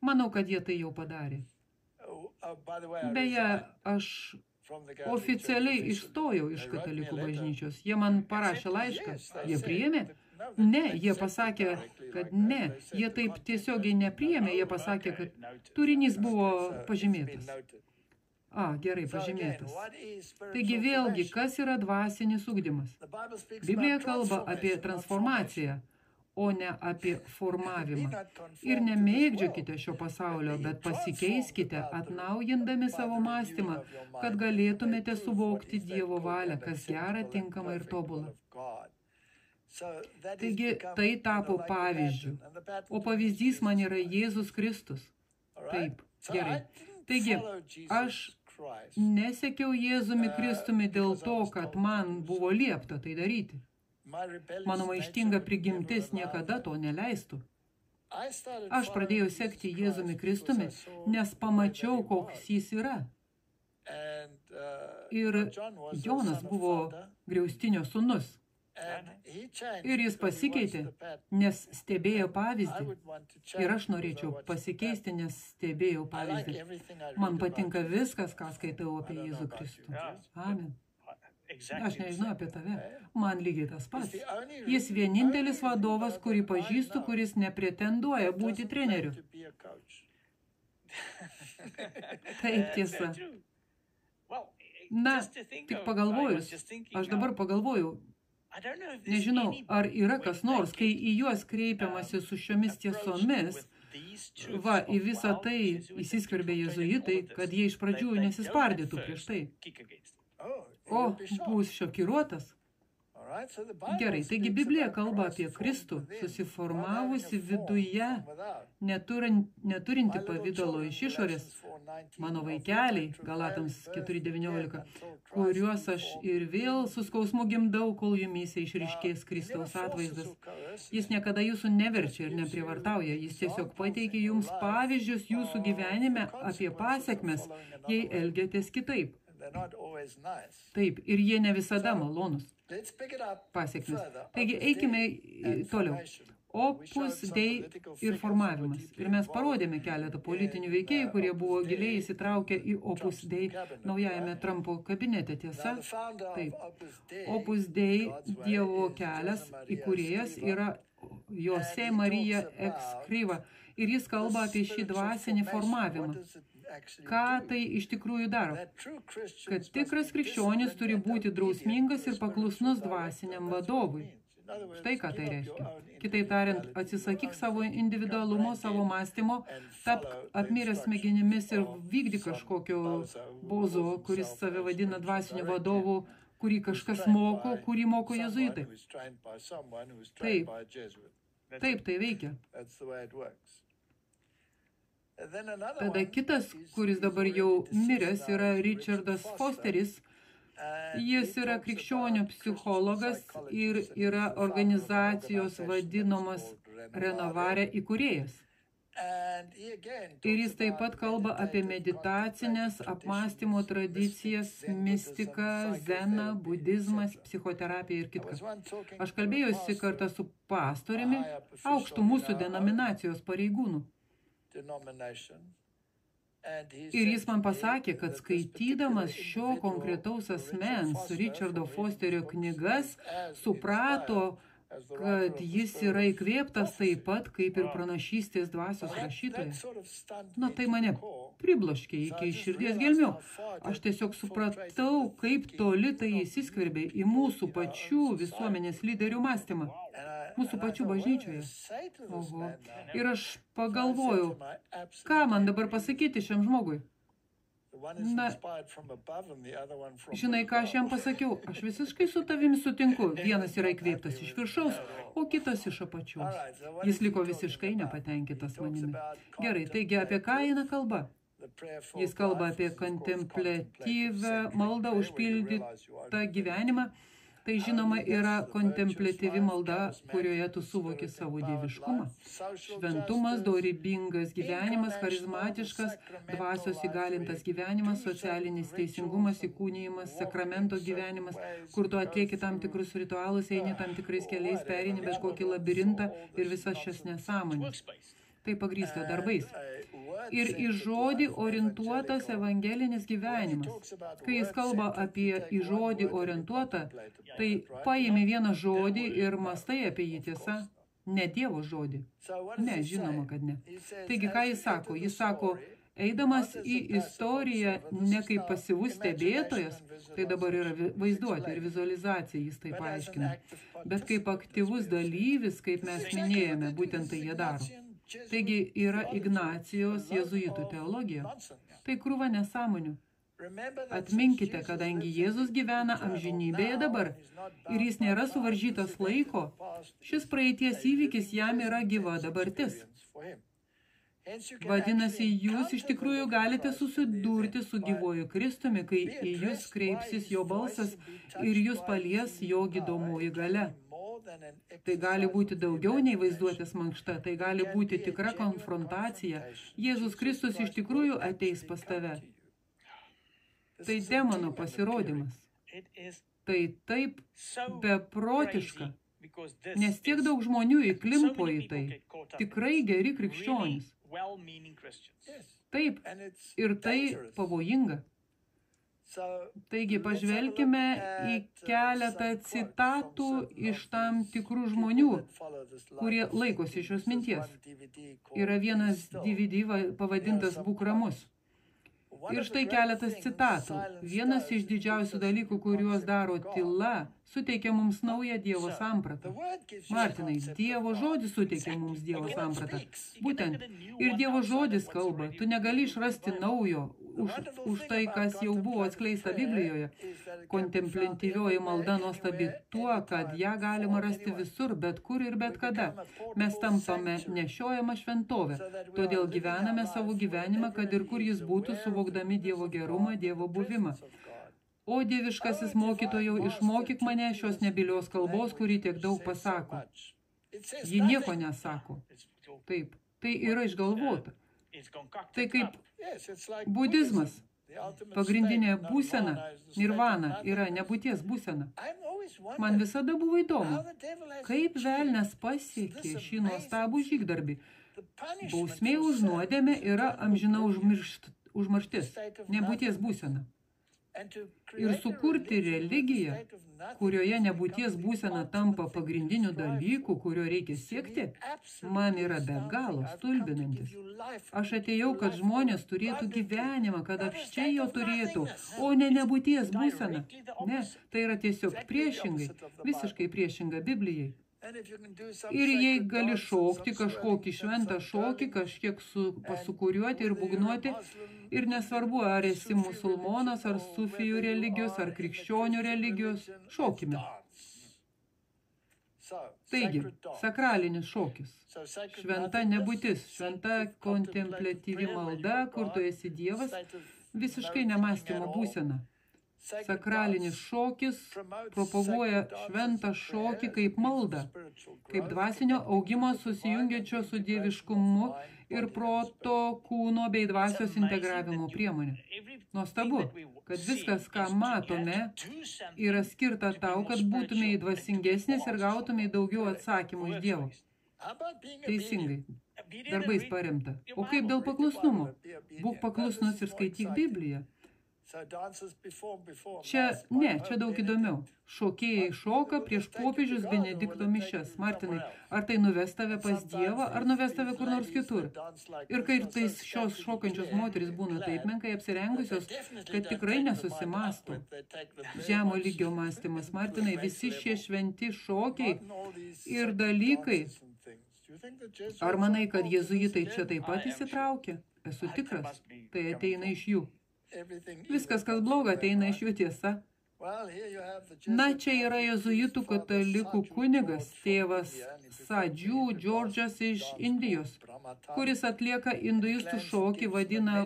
Manau, kad jie tai jau padarė. Beje, aš oficialiai išstojau iš katalikų bažnyčios. Jie man parašė laišką. Jie priėmė? Ne, jie pasakė, kad ne. Jie taip tiesiogiai nepriėmė. Jie pasakė, kad turinys buvo pažymėtas. Gerai, pažymėtas. Taigi vėlgi, kas yra dvasinis ugdymas? Biblija kalba apie transformaciją, o ne apie formavimą. Ir nemėgdžiokite šio pasaulio, bet pasikeiskite, atnaujindami savo mąstymą, kad galėtumėte suvokti Dievo valią, kas gera, tinkama ir tobula. Taigi, tai tapo pavyzdžiu. O pavyzdys man yra Jėzus Kristus. Taip, gerai. Taigi, aš nesekiau Jėzumi Kristumi dėl to, kad man buvo liepta tai daryti. Mano maištinga prigimtis niekada to neleistų. Aš pradėjau sekti Jėzumi Kristumi, nes pamačiau, koks jis yra. Ir Jonas buvo griaustinio sūnus. Ir jis pasikeitė, nes stebėjo pavyzdį. Ir aš norėčiau pasikeisti, nes stebėjau pavyzdį. Man patinka viskas, ką skaitau apie Jėzų Kristų. Amen. Aš nežinau apie tave. Man lygiai tas pats. Jis vienintelis vadovas, kurį pažįstu, kuris nepretenduoja būti treneriu. Taip tiesa. Na, tik pagalvojus, aš dabar pagalvojau, nežinau, ar yra kas nors, kai į juos kreipiamasi su šiomis tiesomis, į visą tai įsiskverbė jėzuitai, kad jie iš pradžių nesispardytų prieš tai. Bus šokiruotas. Gerai, taigi Biblija kalba apie Kristų, susiformavusi viduje, neturinti pavydalo iš išorės. Mano vaikeliai, Galatams 4:19, kuriuos aš ir vėl su skausmu gimdau, kol jumyse išryškės Kristaus atvaizdas. Jis niekada jūsų neverčia ir neprievartauja, jis tiesiog pateikia jums pavyzdžius jūsų gyvenime apie pasekmes, jei elgiatės kitaip. Taip, ir jie ne visada malonus pasekmes. Taigi, eikime toliau. Opus Dei ir formavimas. Ir mes parodėme keletą politinių veikėjų, kurie buvo giliai įsitraukę į Opus Dei naujajame Trumpo kabinete, tiesa? Taip. Opus Dei, Dievo kelias, įkūrėjas, yra Jose Marija Escriva. Ir jis kalba apie šį dvasinį formavimą. Ką tai iš tikrųjų daro? Kad tikras krikščionis turi būti drausmingas ir paklusnus dvasiniam vadovui. Štai ką tai reiškia. Kitaip tariant, atsisakyk savo individualumo, savo mąstymo, tapk apmiręs smegenimis ir vykdyk kažkokio bozo, kuris save vadina dvasiniu vadovu, kurį kažkas moko, kurį moko jėzuitai. Taip, tai veikia. Tada kitas, kuris dabar jau miręs, yra Richardas Fosteris. Jis yra krikščionių psichologas ir yra organizacijos vadinamas Renovare įkūrėjas. Ir jis taip pat kalba apie meditacinės apmąstymo tradicijas, mistiką, zeną, budizmas, psichoterapiją ir kitką. Aš kalbėjusi kartą su pastoriumi, aukštų mūsų denominacijos pareigūnų. Ir jis man pasakė, kad skaitydamas šio konkretaus asmens Richardo Fosterio knygas, suprato, kad jis yra įkvėptas taip pat, kaip ir pranašystės dvasios rašytojas. Na, tai mane pribloškė iki širdies gelmių. Aš tiesiog supratau, kaip toli tai įsiskverbė į mūsų pačių visuomenės lyderių mąstymą. Mūsų pačių bažnyčioje. Oho. Ir aš pagalvojau, ką man dabar pasakyti šiam žmogui? Na, žinai, ką aš jam pasakiau? Aš visiškai su tavimi sutinku. Vienas yra įkvėptas iš viršaus, o kitas iš apačios. Jis liko visiškai nepatenkintas manimi. Gerai, taigi apie ką eina kalba? Jis kalba apie kontempliatyvę maldą užpildytą gyvenimą. Tai žinoma yra kontempliatyvi malda, kurioje tu suvoki savo dieviškumą. Šventumas, dorybingas gyvenimas, charizmatiškas, dvasios įgalintas gyvenimas, socialinis teisingumas, įkūnijimas, sakramento gyvenimas, kur tu atlieki tam tikrus ritualus, eini tam tikrais keliais, perini bet kokį labirintą ir visas šias nesąmonės. Tai pagrįsta darbais. ir į žodį orientuotas evangelinis gyvenimas. Kai jis kalba apie į žodį orientuotą, tai paimi vieną žodį ir mastai apie jį, tiesa, ne Dievo žodį. Ne, žinoma, kad ne. Taigi, ką jis sako? Jis sako, eidamas į istoriją ne kaip pasyvus stebėtojas, tai dabar yra vaizduotė ir vizualizacija, jis tai paaiškina, bet kaip aktyvus dalyvis, kaip mes minėjome, būtent tai jie daro. Taigi yra Ignacijos jėzuitų teologija. Tai krūva nesąmonių. Atminkite, kadangi Jėzus gyvena amžinybėje dabar ir jis nėra suvaržytas laiko, šis praeities įvykis jam yra gyva dabartis. Vadinasi, jūs iš tikrųjų galite susidurti su gyvuoju Kristumi, kai į jūs kreipsis jo balsas ir jūs palies jo gydomoji galia. Tai gali būti daugiau nei vaizduotės mankšta, tai gali būti tikra konfrontacija. Jėzus Kristus iš tikrųjų ateis pas tave. Tai demono pasirodymas. Tai taip beprotiška, nes tiek daug žmonių įklimpo į tai. Tikrai geri krikščionys. Taip, ir tai pavojinga. Taigi pažvelkime į keletą citatų iš tam tikrų žmonių, kurie laikosi šios minties. Yra vienas DVD pavadintas Būk ramus. Ir štai keletas citatų. Vienas iš didžiausių dalykų, kuriuos daro tyla, suteikia mums naują Dievo sampratą. Martinai, Dievo žodis suteikia mums Dievo sampratą. Būtent, ir Dievo žodis kalba. Tu negali išrasti naujo už tai, kas jau buvo atskleista Biblijoje. Kontemplatyvioji malda nuostabi tuo, kad ją galima rasti visur, bet kur ir bet kada. Mes tampame nešiojama šventovė. Todėl gyvename savo gyvenimą, kad ir kur jis būtų, suvokdami Dievo gerumą, Dievo buvimą. O dieviškasis mokytojau, išmokyk mane šios nebylios kalbos, kuri tiek daug pasako. Ji nieko nesako. Taip, tai yra išgalvota. Tai kaip budizmas. Pagrindinė būsena, nirvana, yra nebūties būsena. Man visada buvo įdomu, kaip velnias pasiekė šį nuostabų žygdarbį. Bausmė už nuodėmę yra amžina užmarštis, nebūties būsena. Ir sukurti religiją, kurioje nebūties būsena tampa pagrindiniu dalyku, kurio reikia siekti, man yra be galo stulbinantis. Aš atėjau, kad žmonės turėtų gyvenimą, kad apščiai jo turėtų, o ne nebūties būsena. Ne, tai yra tiesiog priešingai, visiškai priešinga Biblijai. Ir jei gali šokti kažkokį šventą šokį, kažkiek pasukuriuoti ir bugnuoti, ir nesvarbu, ar esi musulmonas, ar sufijų religijos, ar krikščionių religijos, šokime. Taigi, sakralinis šokis, šventa nebūtis, šventa kontemplatyvi malda, kur tu esi Dievas, visiškai nemąstymo būsena. Sakralinis šokis propaguoja šventą šokį kaip maldą, kaip dvasinio augimo susijungiančio su dieviškumu ir proto, kūno bei dvasios integravimo priemonė. Nuostabu, kad viskas, ką matome, yra skirta tau, kad būtumei dvasingesnis ir gautumei daugiau atsakymų iš Dievo. Teisingai. Darbais paremta. O kaip dėl paklusnumo? Būk paklusnus ir skaityk Bibliją. Čia daug įdomiau. Šokėjai šoka prieš popiežius Benedikto mišias. Martinai, ar tai nuves tave pas Dievą, ar nuves tave kur nors kitur? Ir kaip tais šios šokančios moterys būna taip menkai apsirengusios, kad tikrai nesusimąsto. Žemo lygio mąstymas, Martinai, visi šie šventi šokiai ir dalykai. Ar manai, kad jėzuitai čia taip pat įsitraukia? Esu tikras, tai ateina iš jų. Viskas, kas bloga, ateina iš jų, tiesa. Na, čia yra jėzuitų katalikų kunigas, tėvas Sadžių Džordžas iš Indijos, kuris atlieka hinduistų šokį, vadina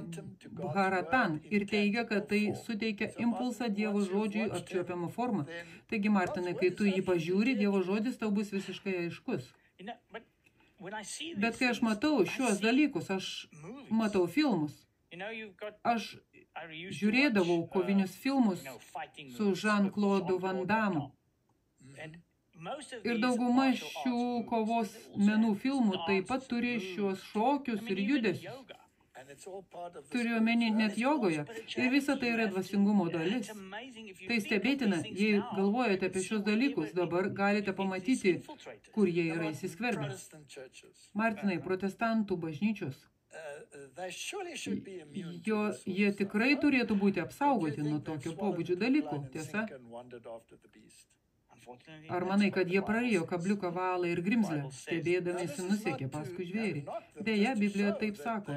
Bharatan ir teigia, kad tai suteikia impulsą Dievo žodžiui apčiuopiamą formą. Taigi, Martinai, kai tu jį pažiūri, Dievo žodis tau bus visiškai aiškus. Bet kai aš matau šiuos dalykus, aš matau filmus. Aš žiūrėdavau kovinius filmus su Jean-Claude Van Damme. Ir dauguma šių kovos menų filmų taip pat turi šios šokius ir judesius. Turiu omeny net jogoje. Ir visa tai yra dvasingumo dalis. Tai stebėtina, jei galvojate apie šios dalykus, dabar galite pamatyti, kur jie yra įsiskverbę. Martinai, protestantų bažnyčios. Jie tikrai turėtų būti apsaugoti nuo tokio pobūdžio dalykų, tiesa? Ar manai, kad jie prarijo kabliuką valą ir grimzlę, stebėdamėsi nusekė paskui žvėrį? Deja, Biblija taip sako,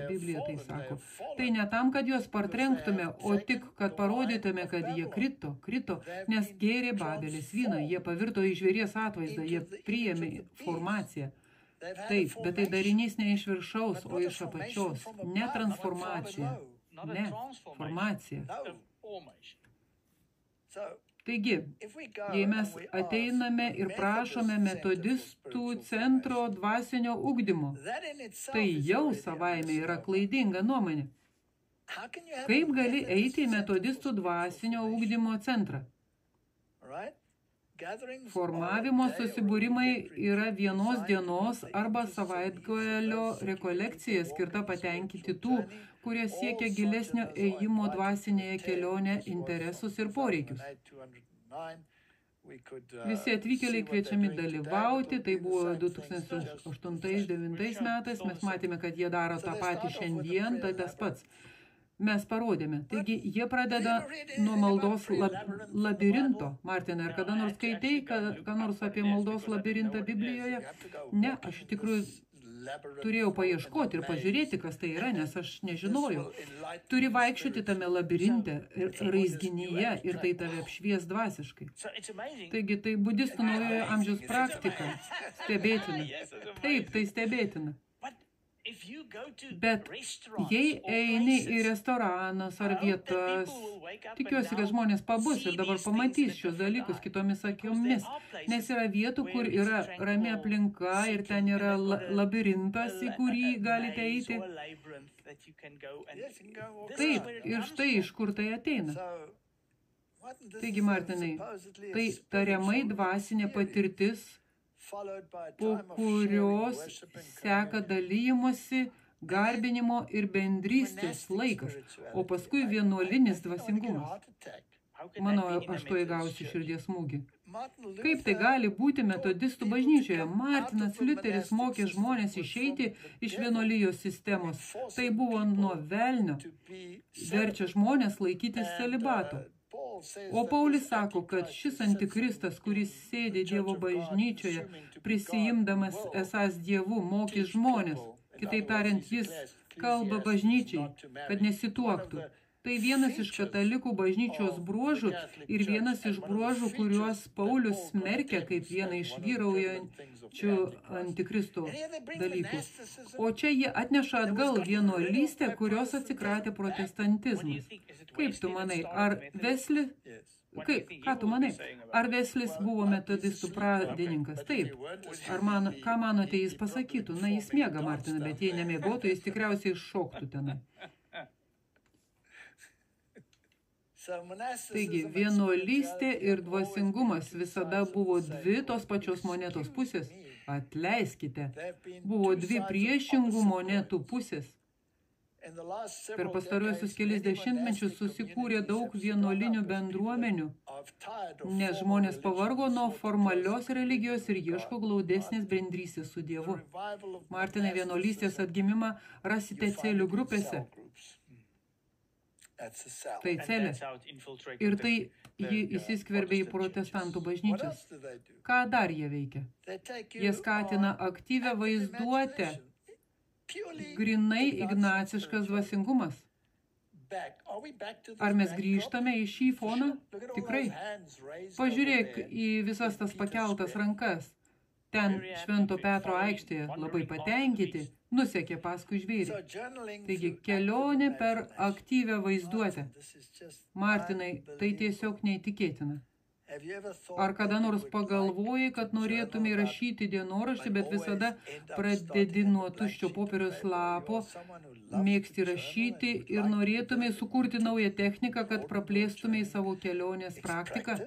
Tai ne tam, kad juos partrenktume, o tik, kad parodytume, kad jie krito, nes gėrė Babelės vyną, jie pavirto į žvėries atvaizdą, jie priėmė formaciją. Taip, bet tai darinys ne iš viršaus, o iš apačios. Ne transformacija. Ne, formacija. Taigi, jei mes ateiname ir prašome metodistų centro dvasinio ugdymo, tai jau savaime yra klaidinga nuomonė. Kaip gali eiti į metodistų dvasinio ugdymo centrą? Formavimo susibūrimai yra vienos dienos arba savaitgalio rekolekcija skirta patenkinti tų, kurie siekia gilesnio ėjimo dvasinėje kelionė interesus ir poreikius. Visi atvykėliai kviečiami dalyvauti, tai buvo 2008-2009 metais, mes matėme, kad jie daro tą patį šiandien, tai tas pats. Mes parodėme. Taigi, jie pradeda nuo maldos labirinto. Martinai, ar kada nors skaitei, ką nors apie maldos labirintą Biblijoje? Ne, aš iš tikrųjų turėjau paieškoti ir pažiūrėti, kas tai yra, nes aš nežinojau. Turi vaikščioti tame labirinte, raizginyje ir tai tave apšvies dvasiškai. Taigi, tai budistų naujojo amžiaus praktika. Stebėtina. Taip, tai stebėtina. Bet jei eini į restoranas ar vietas, tikiuosi, kad žmonės pabus ir dabar pamatys šios dalykus kitomis akimis, nes yra vietų, kur yra rami aplinka ir ten yra labirintas, į kurį galite eiti. Taip, ir štai iš kur tai ateina. Taigi, Martinai, tai tariamai dvasinė patirtis, po kurios seka dalymosi, garbinimo ir bendrystės laikas, o paskui vienuolinis dvasingumas. Mano, aš tuoj gausiu širdies smūgį. Kaip tai gali būti metodistų bažnyčioje? Martinas Liuteris mokė žmonės išeiti iš vienuolijos sistemos. Tai buvo nuo velnio. Verčia žmonės laikytis celibato. O Paulius sako, kad šis antikristas, kuris sėdi Dievo bažnyčioje, prisijimdamas esąs Dievu, mokys žmonės. Kitaip tariant, jis kalba bažnyčiai, kad nesituoktų. Tai vienas iš katalikų bažnyčios bruožų ir vienas iš bruožų, kuriuos Paulius smerkia kaip vieną iš vyraujančių antikristo dalykų. O čia jie atneša atgal vienuolystę, kurios atsikratė protestantizmas. Kaip tu manai, ar Vesli... Ką tu manai? Ar Veslis buvo metodistų pradininkas? Taip. Ką manote, jis pasakytų? Na, jis miega, Martina, bet jei nemiegotų, jis tikriausiai šoktų tenai. Taigi, vienuolystė ir dvasingumas visada buvo dvi tos pačios monetos pusės. Atleiskite. Buvo dvi priešingų monetų pusės. Per pastaruosius kelis dešimtmečius susikūrė daug vienuolinių bendruomenių, nes žmonės pavargo nuo formalios religijos ir ieško glaudesnės bendrystės su Dievu. Martinai, vienuolystės atgimimą rasite celių grupėse. Tai celė. Ir tai ji įsiskverbė į protestantų bažnyčias. Ką dar jie veikia? Jie skatina aktyvią vaizduotę. Grinai ignaciškas dvasingumas. Ar mes grįžtame į šį foną? Tikrai. Pažiūrėk į visas tas pakeltas rankas. Ten Švento Petro aikštėje labai patenkinti, nusekė paskui žvėrį. Taigi, kelionė per aktyvią vaizduotę. Martinai, tai tiesiog neįtikėtina. Ar kada nors pagalvojai, kad norėtumai rašyti dienoraštį, bet visada pradedi nuo tuščio popieriaus lapo, mėgsti rašyti ir norėtumai sukurti naują techniką, kad praplėstumai savo kelionės praktiką?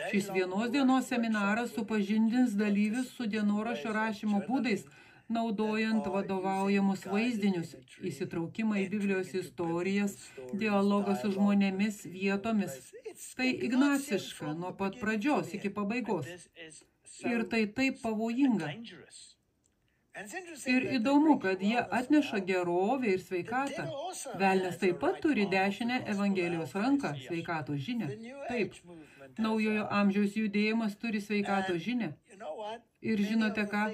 Šis vienos dienos seminaras supažindins dalyvius su dienoraščio rašymo būdais, naudojant vadovaujamus vaizdinius, įsitraukimą į Biblijos istorijas, dialogą su žmonėmis, vietomis. Tai ignaciška nuo pat pradžios iki pabaigos. Ir tai taip pavojinga. Ir įdomu, kad jie atneša gerovę ir sveikatą. Velnias taip pat turi dešinę Evangelijos ranką, sveikatos žinią. Taip, naujojo amžiaus judėjimas turi sveikatos žinią. Ir žinote ką?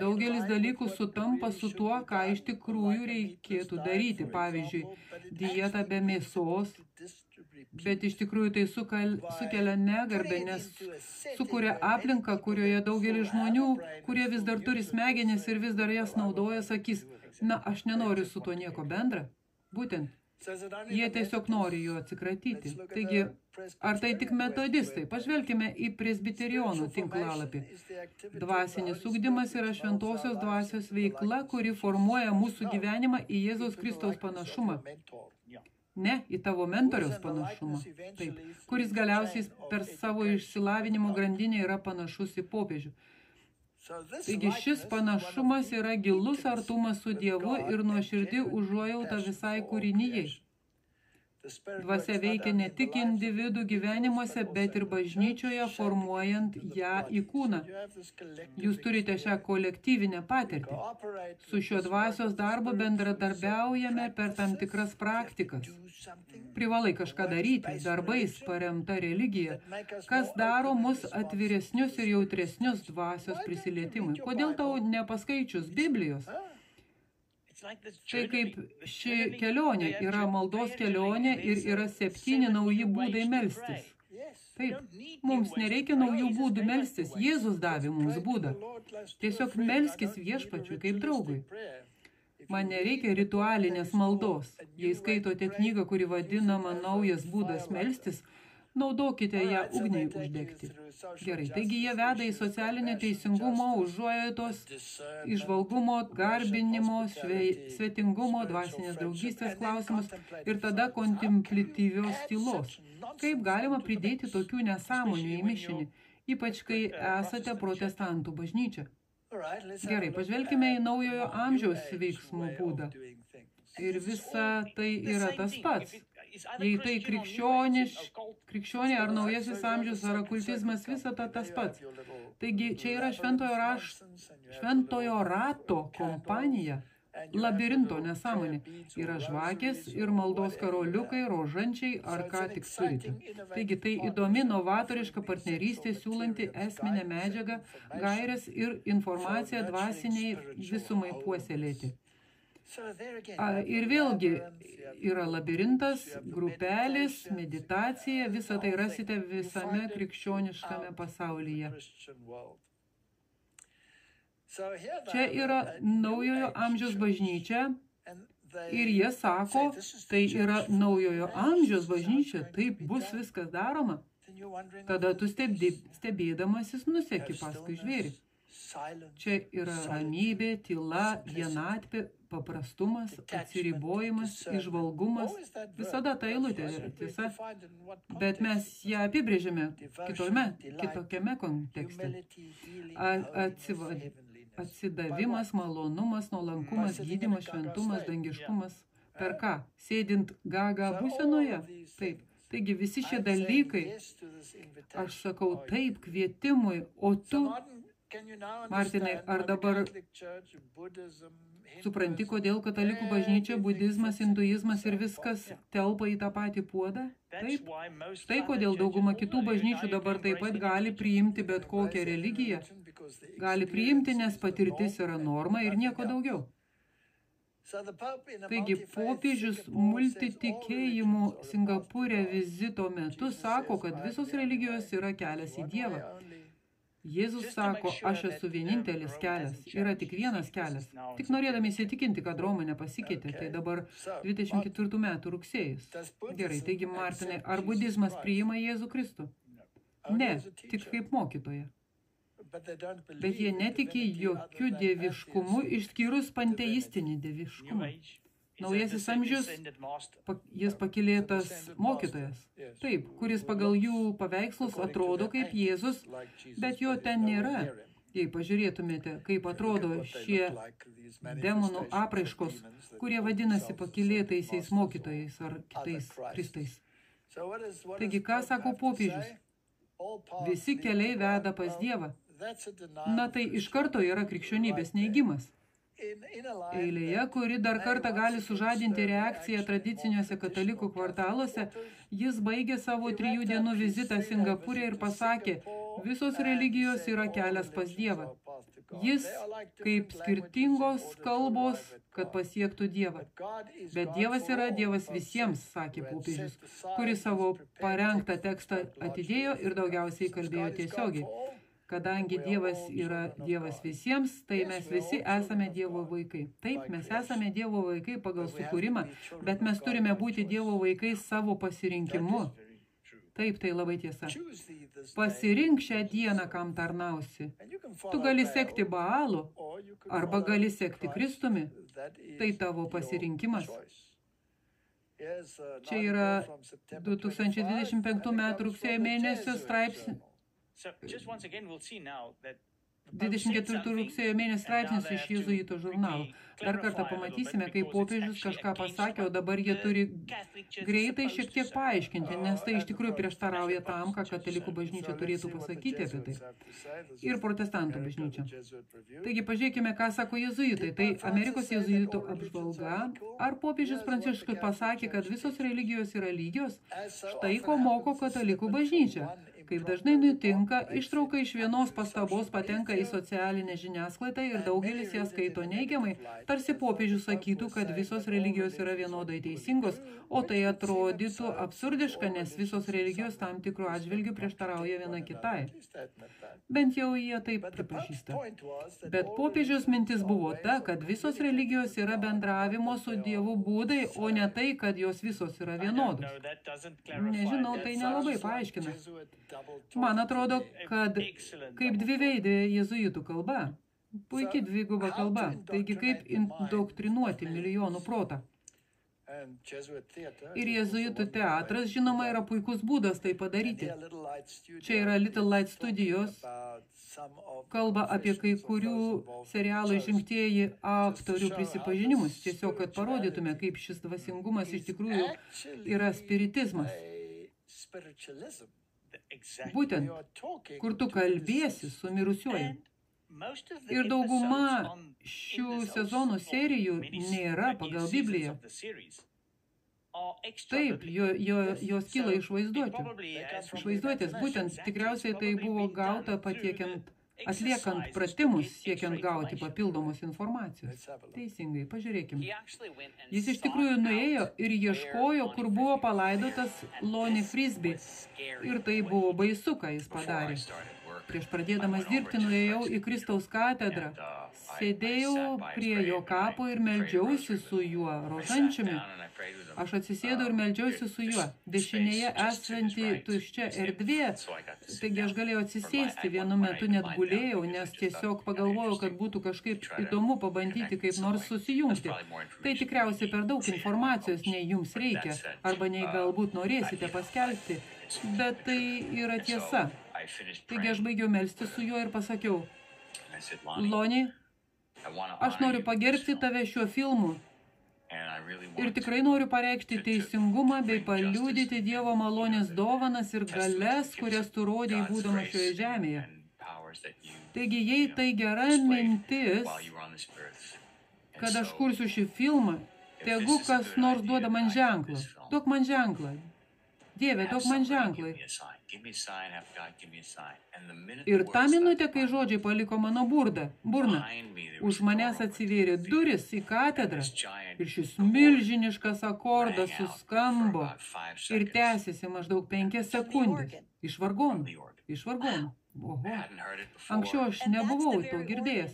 Daugelis dalykų sutampa su tuo, ką iš tikrųjų reikėtų daryti. Pavyzdžiui, dieta be mėsos. Bet iš tikrųjų tai sukelia negarbę, nes sukuria aplinką, kurioje daugelis žmonių, kurie vis dar turi smegenis ir vis dar jas naudoja, sakys, na, aš nenoriu su tuo nieko bendra. Būtent. Jie tiesiog nori jo atsikratyti. Taigi, ar tai tik metodistai? Pažvelkime į presbiterionų tinklalapį. Dvasinis ugdymas yra šventosios dvasios veikla, kuri formuoja mūsų gyvenimą į Jėzaus Kristaus panašumą. Ne, į tavo mentoriaus panašumą, taip, kuris galiausiai per savo išsilavinimo grandinę yra panašus į popiežių. Taigi šis panašumas yra gilus artumas su Dievu ir nuoširdi užuojauta visai kūrinijai. Dvasia veikia ne tik individų gyvenimuose, bet ir bažnyčioje, formuojant ją į kūną. Jūs turite šią kolektyvinę patirtį. Su šiuo dvasios darbu bendradarbiaujame per tam tikras praktikas. Privalai kažką daryti, darbais paremta religija, kas daro mus atviresnius ir jautresnius dvasios prisilietimui. Kodėl tau nepaskaičius Biblijos? Tai kaip ši kelionė yra maldos kelionė ir yra 7 nauji būdai melstis. Taip, mums nereikia naujų būdų melstis. Jėzus davė mums būdą. Tiesiog melskis viešpačiui kaip draugui. Man nereikia ritualinės maldos. Jei skaitote knygą, kuri vadinama Naujas būdas melstis, naudokite ją ugniai uždegti. Gerai, taigi jie veda į socialinę teisingumo, užuojautos, įžvalgumo, garbinimo, svetingumo, dvasinės draugystės klausimus ir tada kontemplityvios tylos. Kaip galima pridėti tokių nesąmonių į mišinį, ypač kai esate protestantų bažnyčia? Gerai, pažvelkime į naujojo amžiaus veiksmų būdą. Ir visa tai yra tas pats. Jei tai krikščionė ar naujasis amžius ar okultizmas, visa tas pats. Taigi čia yra šventojo rato kompanija, labirinto nesąmonė. Yra žvakės ir maldos karoliukai, rožančiai ar ką tik turite. Taigi tai įdomi, novatoriška partnerystė siūlanti esminę medžiagą, gaires ir informaciją dvasiniai visumai puoselėti. Ir vėlgi yra labirintas, grupelis, meditacija, visą tai rasite visame krikščioniškame pasaulyje. Čia yra naujojo amžiaus bažnyčia ir jie sako, tai yra naujojo amžiaus bažnyčia, taip bus viskas daroma. Tada tu stebėdamasis nuseki paskui žvėrį. Čia yra ramybė, tyla, vienatvė, paprastumas, atsiribojimas, įžvalgumas. Visada ta eilutė, tiesa. Bet mes ją apibrėžiame kitokiame kontekste. Atsidavimas, malonumas, nuolankumas, gydymas, šventumas, dangiškumas. Per ką? Sėdint gaga būsenoje? Taip. Taigi visi šie dalykai, aš sakau taip kvietimui, o tu, Martinai, ar dabar supranti, kodėl katalikų bažnyčia, budizmas, hinduizmas ir viskas telpa į tą patį puodą? Taip. Štai kodėl dauguma kitų bažnyčių dabar taip pat gali priimti bet kokią religiją. Gali priimti, nes patirtis yra norma ir nieko daugiau. Taigi, popiežius multitikėjimų Singapūre vizito metu sako, kad visos religijos yra kelias į Dievą. Jėzus sako, aš esu vienintelis kelias, yra tik vienas kelias. Tik norėdami įsitikinti, kad Roma nepasikeitė, tai dabar 24 metų rugsėjus. Gerai, taigi, Martinai, ar budizmas priima Jėzų Kristų? Ne, tik kaip mokytoją. Bet jie netiki jokių dieviškumu, išskyrus panteistinį dieviškumą. Naujasis amžius, jis pakylėtas mokytojas. Taip, kuris pagal jų paveikslus atrodo kaip Jėzus, bet jo ten nėra. Jei pažiūrėtumėte, kaip atrodo šie demonų apraiškos, kurie vadinasi pakylėtaisiais mokytojais ar kitais kristais. Taigi, ką sako popiežius? Visi keliai veda pas Dievą. Na tai iš karto yra krikščionybės neigimas. Eilėje, kuri dar kartą gali sužadinti reakciją tradiciniuose katalikų kvartaluose, jis baigė savo 3 dienų vizitą Singapūre ir pasakė, visos religijos yra kelias pas Dievą. Jis kaip skirtingos kalbos, kad pasiektų Dievą. Bet Dievas yra Dievas visiems, sakė popiežius, kuris savo parengtą tekstą atidėjo ir daugiausiai kalbėjo tiesiogiai. Kadangi Dievas yra Dievas visiems, tai mes visi esame Dievo vaikai. Taip, mes esame Dievo vaikai pagal sukūrimą, bet mes turime būti Dievo vaikai savo pasirinkimu. Taip, tai labai tiesa. Pasirink šią dieną, kam tarnausi. Tu gali sekti Baalu, arba gali sekti Kristumi. Tai tavo pasirinkimas. Čia yra 2025 metų rugsėjo mėnesio straipsnis. 24 rugsėjo mėnesio straipsnis iš Jėzuito žurnalo. Dar kartą pamatysime, kaip popiežius kažką pasakė, o dabar jie turi greitai šiek tiek paaiškinti, nes tai iš tikrųjų prieštarauja tam, ką katalikų bažnyčia turėtų pasakyti apie tai. Ir protestantų bažnyčia. Taigi, pažiūrėkime, ką sako jėzuitai. Tai Amerikos jėzuitų apžvalga. Ar popiežius Pranciškus pasakė, kad visos religijos yra lygios? Štai ko moko katalikų bažnyčia. Kaip dažnai nutinka, ištrauka iš vienos pastabos patenka į socialinę žiniasklaidą ir daugelis ją skaito neigiamai, tarsi popiežius sakytų, kad visos religijos yra vienodai teisingos, o tai atrodytų absurdiška, nes visos religijos tam tikrų atžvilgių prieštarauja viena kitai. Bent jau jie taip pripažįsta. Bet popiežiaus mintis buvo ta, kad visos religijos yra bendravimo su Dievu būdai, o ne tai, kad jos visos yra vienodos. Nežinau, tai nelabai paaiškina. Man atrodo, kad kaip dviveidė jėzuitų kalba, puikiai dviguba kalba, taigi kaip indoktrinuoti milijonų protą. Ir jėzuitų teatras, žinoma, yra puikus būdas tai padaryti. Čia yra Little Light studijos, kalba apie kai kurių serialų išrinktieji aktorių prisipažinimus, tiesiog, kad parodytume, kaip šis dvasingumas iš tikrųjų yra spiritizmas. Būtent, kur tu kalbėsi su mirusiuoju. Ir dauguma šių sezonų serijų nėra pagal Bibliją. Taip, jos kyla iš vaizduotės. Būtent, tikriausiai tai buvo gauta atliekant pratimus, siekiant gauti papildomos informacijos. Teisingai, pažiūrėkime. Jis iš tikrųjų nuėjo ir ieškojo, kur buvo palaidotas Lonnie Frisbee. Ir tai buvo baisu, ką jis padarė. Prieš pradėdamas dirbti nuėjau į Kristaus katedrą. Sėdėjau prie jo kapo ir meldžiausi su juo, rožančiumi. Aš atsisėdau ir meldžiausi su juo. Dešinėje esanti tuščia erdvė, taigi aš galėjau atsisėsti, vienu metu net gulėjau, nes tiesiog pagalvojau, kad būtų kažkaip įdomu pabandyti kaip nors susijungti. Tai tikriausiai per daug informacijos nei jums reikia, arba nei galbūt norėsite paskelbti, bet tai yra tiesa. Taigi aš baigiau melstis su juo ir pasakiau, Lonnie, aš noriu pagerbti tave šiuo filmu ir tikrai noriu pareikšti teisingumą bei paliudyti Dievo malonės dovanas ir galias, kurias tu rodėjai būdamas šioje žemėje. Taigi, jei tai gera mintis, kad aš kursiu šį filmą, tegu kas nors duoda man ženklą. Duok man ženklą. Dieve, duok man ženklą. Ir tą minutę, kai žodžiai paliko mano burną, už manęs atsivėrė duris į katedrą ir šis milžiniškas akordas suskambo ir tęsėsi maždaug 5 sekundės. Iš vargonų. Oho. Anksčiau aš nebuvau to girdėjęs.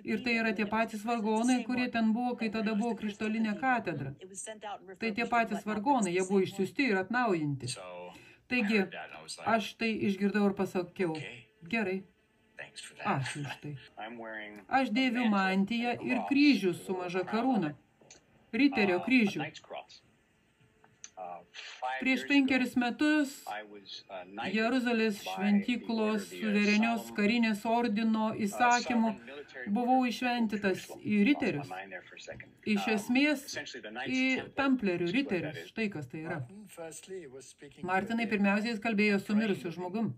Ir tai yra tie patys vargonai, kurie ten buvo, kai tada buvo krištolinė katedra. Tai tie patys vargonai, jie buvo išsiųsti ir atnaujinti. Taigi, aš tai išgirdau ir pasakiau, gerai, ačiū už tai. Aš dėviu mantiją ir kryžių su maža karūna. Riterio kryžių. Prieš 5 metus Jeruzalės šventyklos suverenios karinės ordino įsakymu buvau iššventytas į riterius. Iš esmės, į templerių riterius. Štai kas tai yra. Martinai pirmiausiai jis kalbėjo su mirusiu žmogum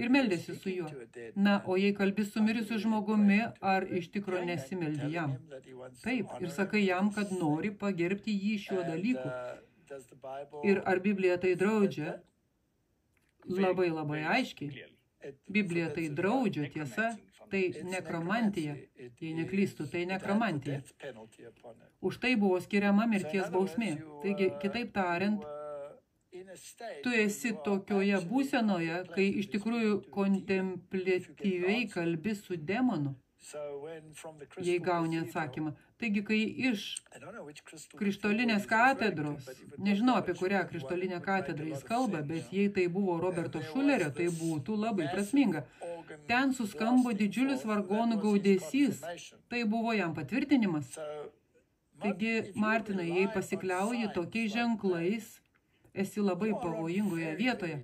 ir meldėsi su juo. Na, o jei kalbi su mirusiu žmogumi, ar iš tikro nesimeldi jam? Taip, ir sakai jam, kad nori pagerbti jį šiuo dalyku. Ir ar Biblija tai draudžia? Labai, labai aiškiai. Biblija tai draudžia, tiesa, tai nekromantija. Jei neklystu, tai nekromantija. Už tai buvo skiriama mirties bausmė. Taigi, kitaip tariant, tu esi tokioje būsenoje, kai iš tikrųjų kontempliatyviai kalbi su demonu, jei gauni atsakymą. Taigi, kai iš krištolinės katedros, nežinau, apie kurią krištolinę katedrą jis kalba, bet jei tai buvo Roberto Šulerio, tai būtų labai prasminga. Ten suskambo didžiulis vargonų gaudesys. Tai buvo jam patvirtinimas. Taigi, Martinai, jei pasikliauji tokiais ženklais, esi labai pavojingoje vietoje,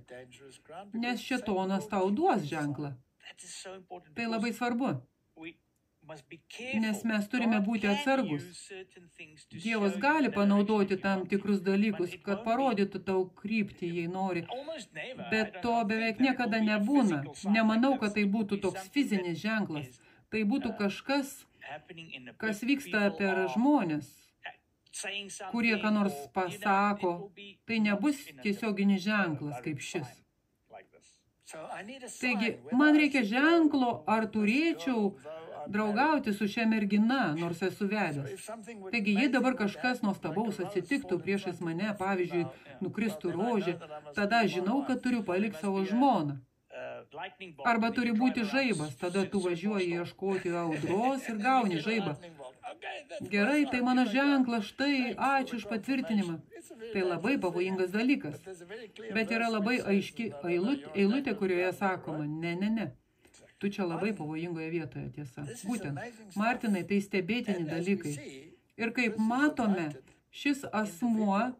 nes šėtonas tau duos ženklą. Tai labai svarbu. Nes mes turime būti atsargus. Dievas gali panaudoti tam tikrus dalykus, kad parodytų tau kryptį, jei nori. Bet to beveik niekada nebūna. Nemanau, kad tai būtų toks fizinis ženklas. Tai būtų kažkas, kas vyksta per žmonės, kurie ką nors pasako. Tai nebus tiesioginis ženklas kaip šis. Taigi, man reikia ženklo, ar turėčiau draugauti su šia mergina, nors esu vedęs. Taigi, jei dabar kažkas nuostabaus atsitiktų priešais mane, pavyzdžiui, nukristų rožė, tada žinau, kad turiu palikti savo žmoną. Arba turi būti žaibas, tada tu važiuoji ieškoti audros ir gauni žaibą. Gerai, tai mano ženklas, štai, ačiū už patvirtinimą. Tai labai pavojingas dalykas. Bet yra labai aiški eilutė, kurioje sakoma, ne. Tu čia labai pavojingoje vietoje, tiesa. Būtent, Martinai, tai stebėtini dalykai. Ir kaip matome, šis asmuo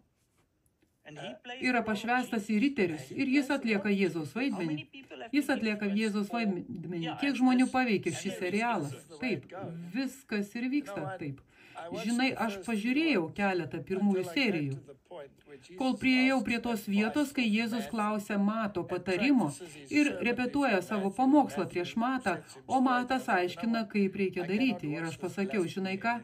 yra pašvestas į riterius ir jis atlieka Jėzaus vaidmenį. Jis atlieka Jėzaus vaidmenį. Kiek žmonių paveikė šis serialas? Taip, viskas ir vyksta taip. Žinai, aš pažiūrėjau keletą pirmųjų serijų, kol priėjau prie tos vietos, kai Jėzus klausia Mato patarimo ir repetuoja savo pamokslą prieš Matą, o Matas aiškina, kaip reikia daryti. Ir aš pasakiau, žinai ką,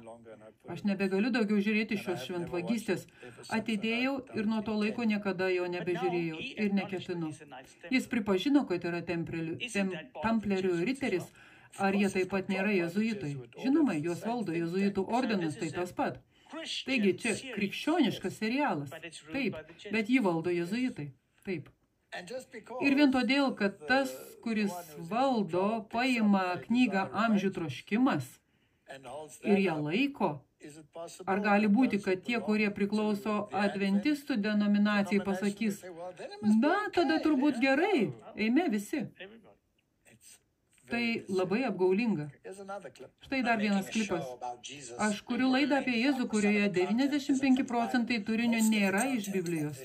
aš nebegaliu daugiau žiūrėti šios šventvagystės. Atidėjau ir nuo to laiko niekada jo nebežiūrėjau ir neketinu. Jis pripažino, kad yra templerių riteris. Ar jie taip pat nėra jezuitai? Žinoma, juos valdo jezuitų ordinas, tai tas pat. Taigi, čia krikščioniškas serialas. Taip, bet jį valdo jezuitai. Taip. Ir vien todėl, kad tas, kuris valdo, paima knygą Amžių troškimas ir ją laiko, ar gali būti, kad tie, kurie priklauso adventistų denominacijai, pasakys, na, tada turbūt gerai, eime visi. Tai labai apgaulinga. Štai dar vienas klipas. Aš kuriu laidą apie Jėzų, kurioje 95% turinio nėra iš Biblijos.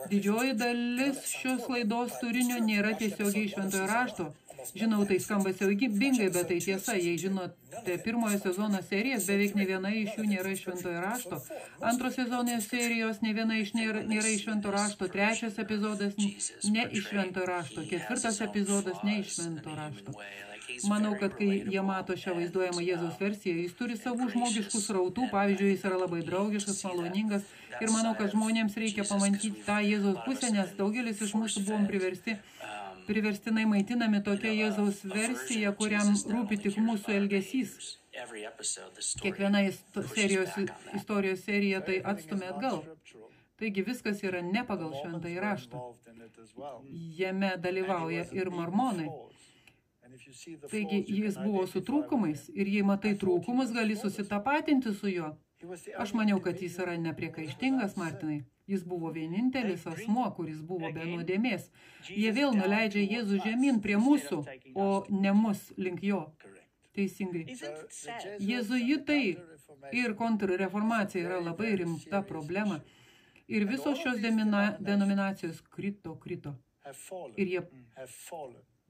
Didžioji dalis šios laidos turinio nėra tiesiogiai iš Šventojo rašto. Žinau, tai skamba siaubingai, bet tai tiesa. Jei žinote pirmojo sezono serijas, beveik ne viena iš jų nėra iš Šventojo rašto. Antro sezono serijos ne viena iš nėra iš Šventojo rašto. Trečias epizodas ne iš Šventojo rašto. Ketvirtas epizodas ne iš Šventojo rašto. Manau, kad kai jie mato šią vaizduojamą Jėzaus versiją, jis turi savų žmogiškų srautų, pavyzdžiui, jis yra labai draugiškas, maloningas ir manau, kad žmonėms reikia pamatyti tą Jėzaus pusę, nes daugelis iš mūsų buvom priverstinai maitinami tokia Jėzaus versija, kuriam rūpi tik mūsų elgesys. Kiekviena istorijos serija tai atstumia atgal. Taigi viskas yra ne pagal šventąjį raštą. Jame dalyvauja ir mormonai. Taigi jis buvo su trūkumais ir jei matai trūkumus, gali susitapatinti su juo. Aš maniau, kad jis yra nepriekaištingas, Martinai. Jis buvo vienintelis asmuo, kuris buvo be nuodėmės. Jie vėl nuleidžia Jėzų žemyn prie mūsų, o ne mus link jo. Teisingai. Jėzuitai ir kontrreformacija yra labai rimta problema. Ir visos šios denominacijos krito. Ir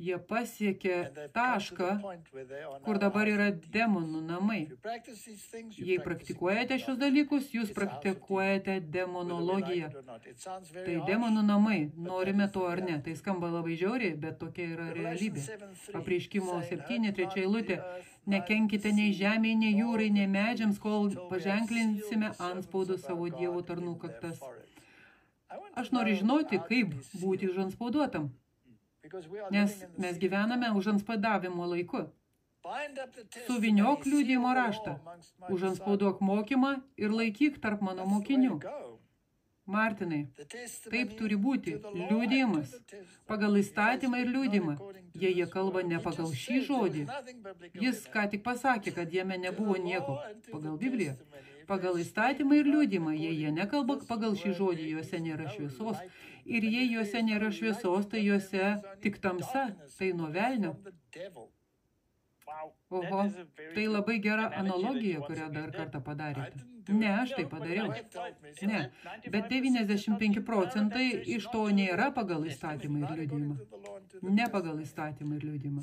jie pasiekė tašką, kur dabar yra demonų namai. Jei praktikuojate šios dalykus, jūs praktikuojate demonologiją. Tai demonų namai, norime to ar ne. Tai skamba labai žiauriai, bet tokia yra realybė. Apreiškimo 7:3 eilutė. Nekenkite nei žemei, nei jūrai, nei medžiams, kol paženklinsime antspaudu savo dievų tarnų kaktas. Aš noriu žinoti, kaip būti užantspauduotam. Nes mes gyvename užantspaudavimo laiku. Suvyniok liudijimo raštą, užantspauduok mokymą ir laikyk tarp mano mokinių. Martinai, taip turi būti liudijimas, pagal įstatymą ir liudijimą, jei jie kalba ne pagal šį žodį. Jis ką tik pasakė, kad jame nebuvo nieko pagal Bibliją. Pagal įstatymą ir liudijimą, jei jie nekalba pagal šį žodį, juose nėra šviesos. Ir jei juose nėra šviesos, tai juose tik tamsa, tai nuo velnio. Oho, tai labai gera analogija, kurią dar kartą padarėte. Ne, aš tai padariau. Ne, bet 95% iš to nėra pagal įstatymą ir liudijimą. Ne pagal įstatymą ir liudijimą.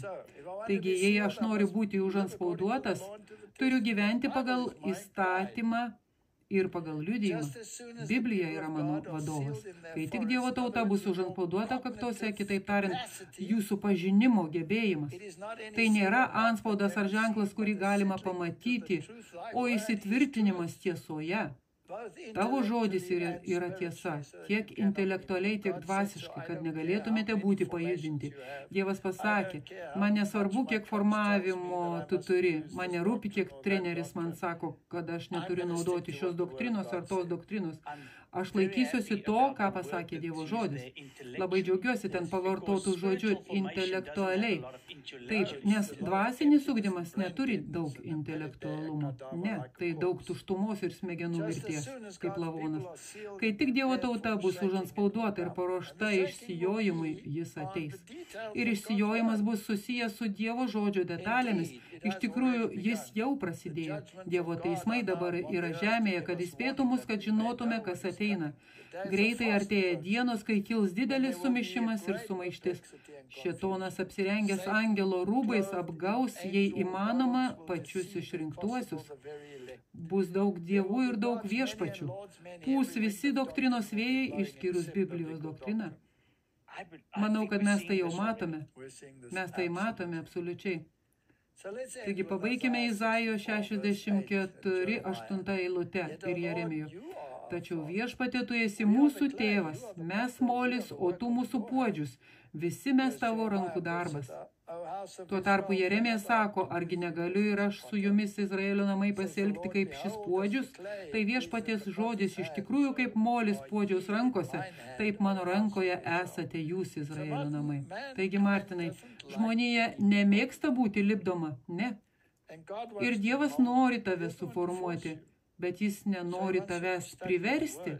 Taigi, jei aš noriu būti užantspauduotas, turiu gyventi pagal įstatymą ir pagal liudijimą. Biblija yra mano vadovas. Kai tik Dievo tauta bus užantspauduota kaktose, kitaip tariant, jūsų pažinimo gebėjimas. Tai nėra antspaudas ar ženklas, kurį galima pamatyti, o įsitvirtinimas tiesoje. Tavo žodis yra tiesa, tiek intelektualiai, tiek dvasiškai, kad negalėtumėte būti pajudinti. Dievas pasakė, man nesvarbu, kiek formavimo tu turi, man nerūpi, kiek treneris man sako, kad aš neturiu naudoti šios doktrinos ar tos doktrinos. Aš laikysiuosi to, ką pasakė Dievo žodis. Labai džiaugiuosi ten pavartotų žodžių intelektualiai. Taip, nes dvasinis ugdymas neturi daug intelektualumo. Ne, tai daug tuštumos ir smegenų mirties, kaip lavonas. Kai tik Dievo tauta bus užantspauduota ir paruošta išsijojimui, jis ateis. Ir išsijojimas bus susijęs su Dievo žodžio detalėmis. Iš tikrųjų, jis jau prasidėjo. Dievo teismai dabar yra žemėje, kad įspėtų mus, kad žinotume, kas ateina. Greitai artėja dienos, kai kils didelis sumišimas ir sumaištis. Šėtonas apsirengęs angelo rūbais apgaus, jei įmanoma, pačius išrinktuosius. Bus daug dievų ir daug viešpačių. Pūs visi doktrinos vėjai, išskyrus Biblijos doktriną. Manau, kad mes tai jau matome. Mes tai matome absoliučiai. Taigi pabaikime Izaijo 64:8 eilute ir Jeremijo. Tačiau viešpatie, tu esi mūsų tėvas, mes molis, o tu mūsų puodžius, visi mes tavo rankų darbas. Tuo tarpu Jeremija sako, argi negaliu ir aš su jumis Izraelio namai pasielgti kaip šis puodžius? Tai viešpaties žodis iš tikrųjų kaip molis puodžiaus rankose, taip mano rankoje esate jūs Izraelio namai. Taigi, Martinai, žmonija nemėgsta būti lipdoma, ne. Ir Dievas nori tave suformuoti, bet jis nenori tavęs priversti.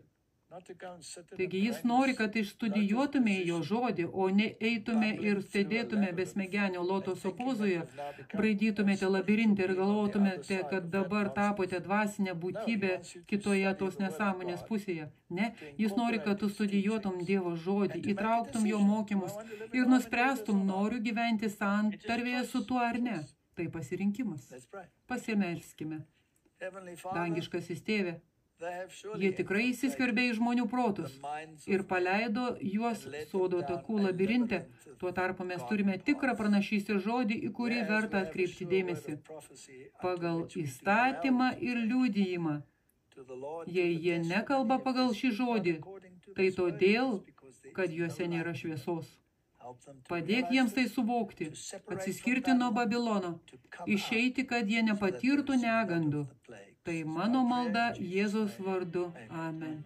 Taigi jis nori, kad išstudijuotume jo žodį, o ne eitume ir stebėtume besmegenio lotoso pozoje, braidytumėte labirintę ir galvotumėte, kad dabar tapote dvasinę būtybę kitoje tos nesąmonės pusėje. Ne, jis nori, kad tu studijuotum Dievo žodį, įtrauktum jo mokymus ir nuspręstum, noriu gyventi santarvėje su tuo ar ne. Tai pasirinkimas. Pasimelskime. Dangiškasis tėve, jie tikrai įsiskverbė į žmonių protus ir paleido juos sodo takų labirinte. Tuo tarpu mes turime tikrą pranašystės žodį, į kurį verta atkreipti dėmesį. Pagal įstatymą ir liudijimą. Jei jie nekalba pagal šį žodį, tai todėl, kad juose nėra šviesos. Padėk jiems tai suvokti, atsiskirti nuo Babilono, išeiti, kad jie nepatirtų negandų. Tai mano malda Jėzaus vardu. Amen.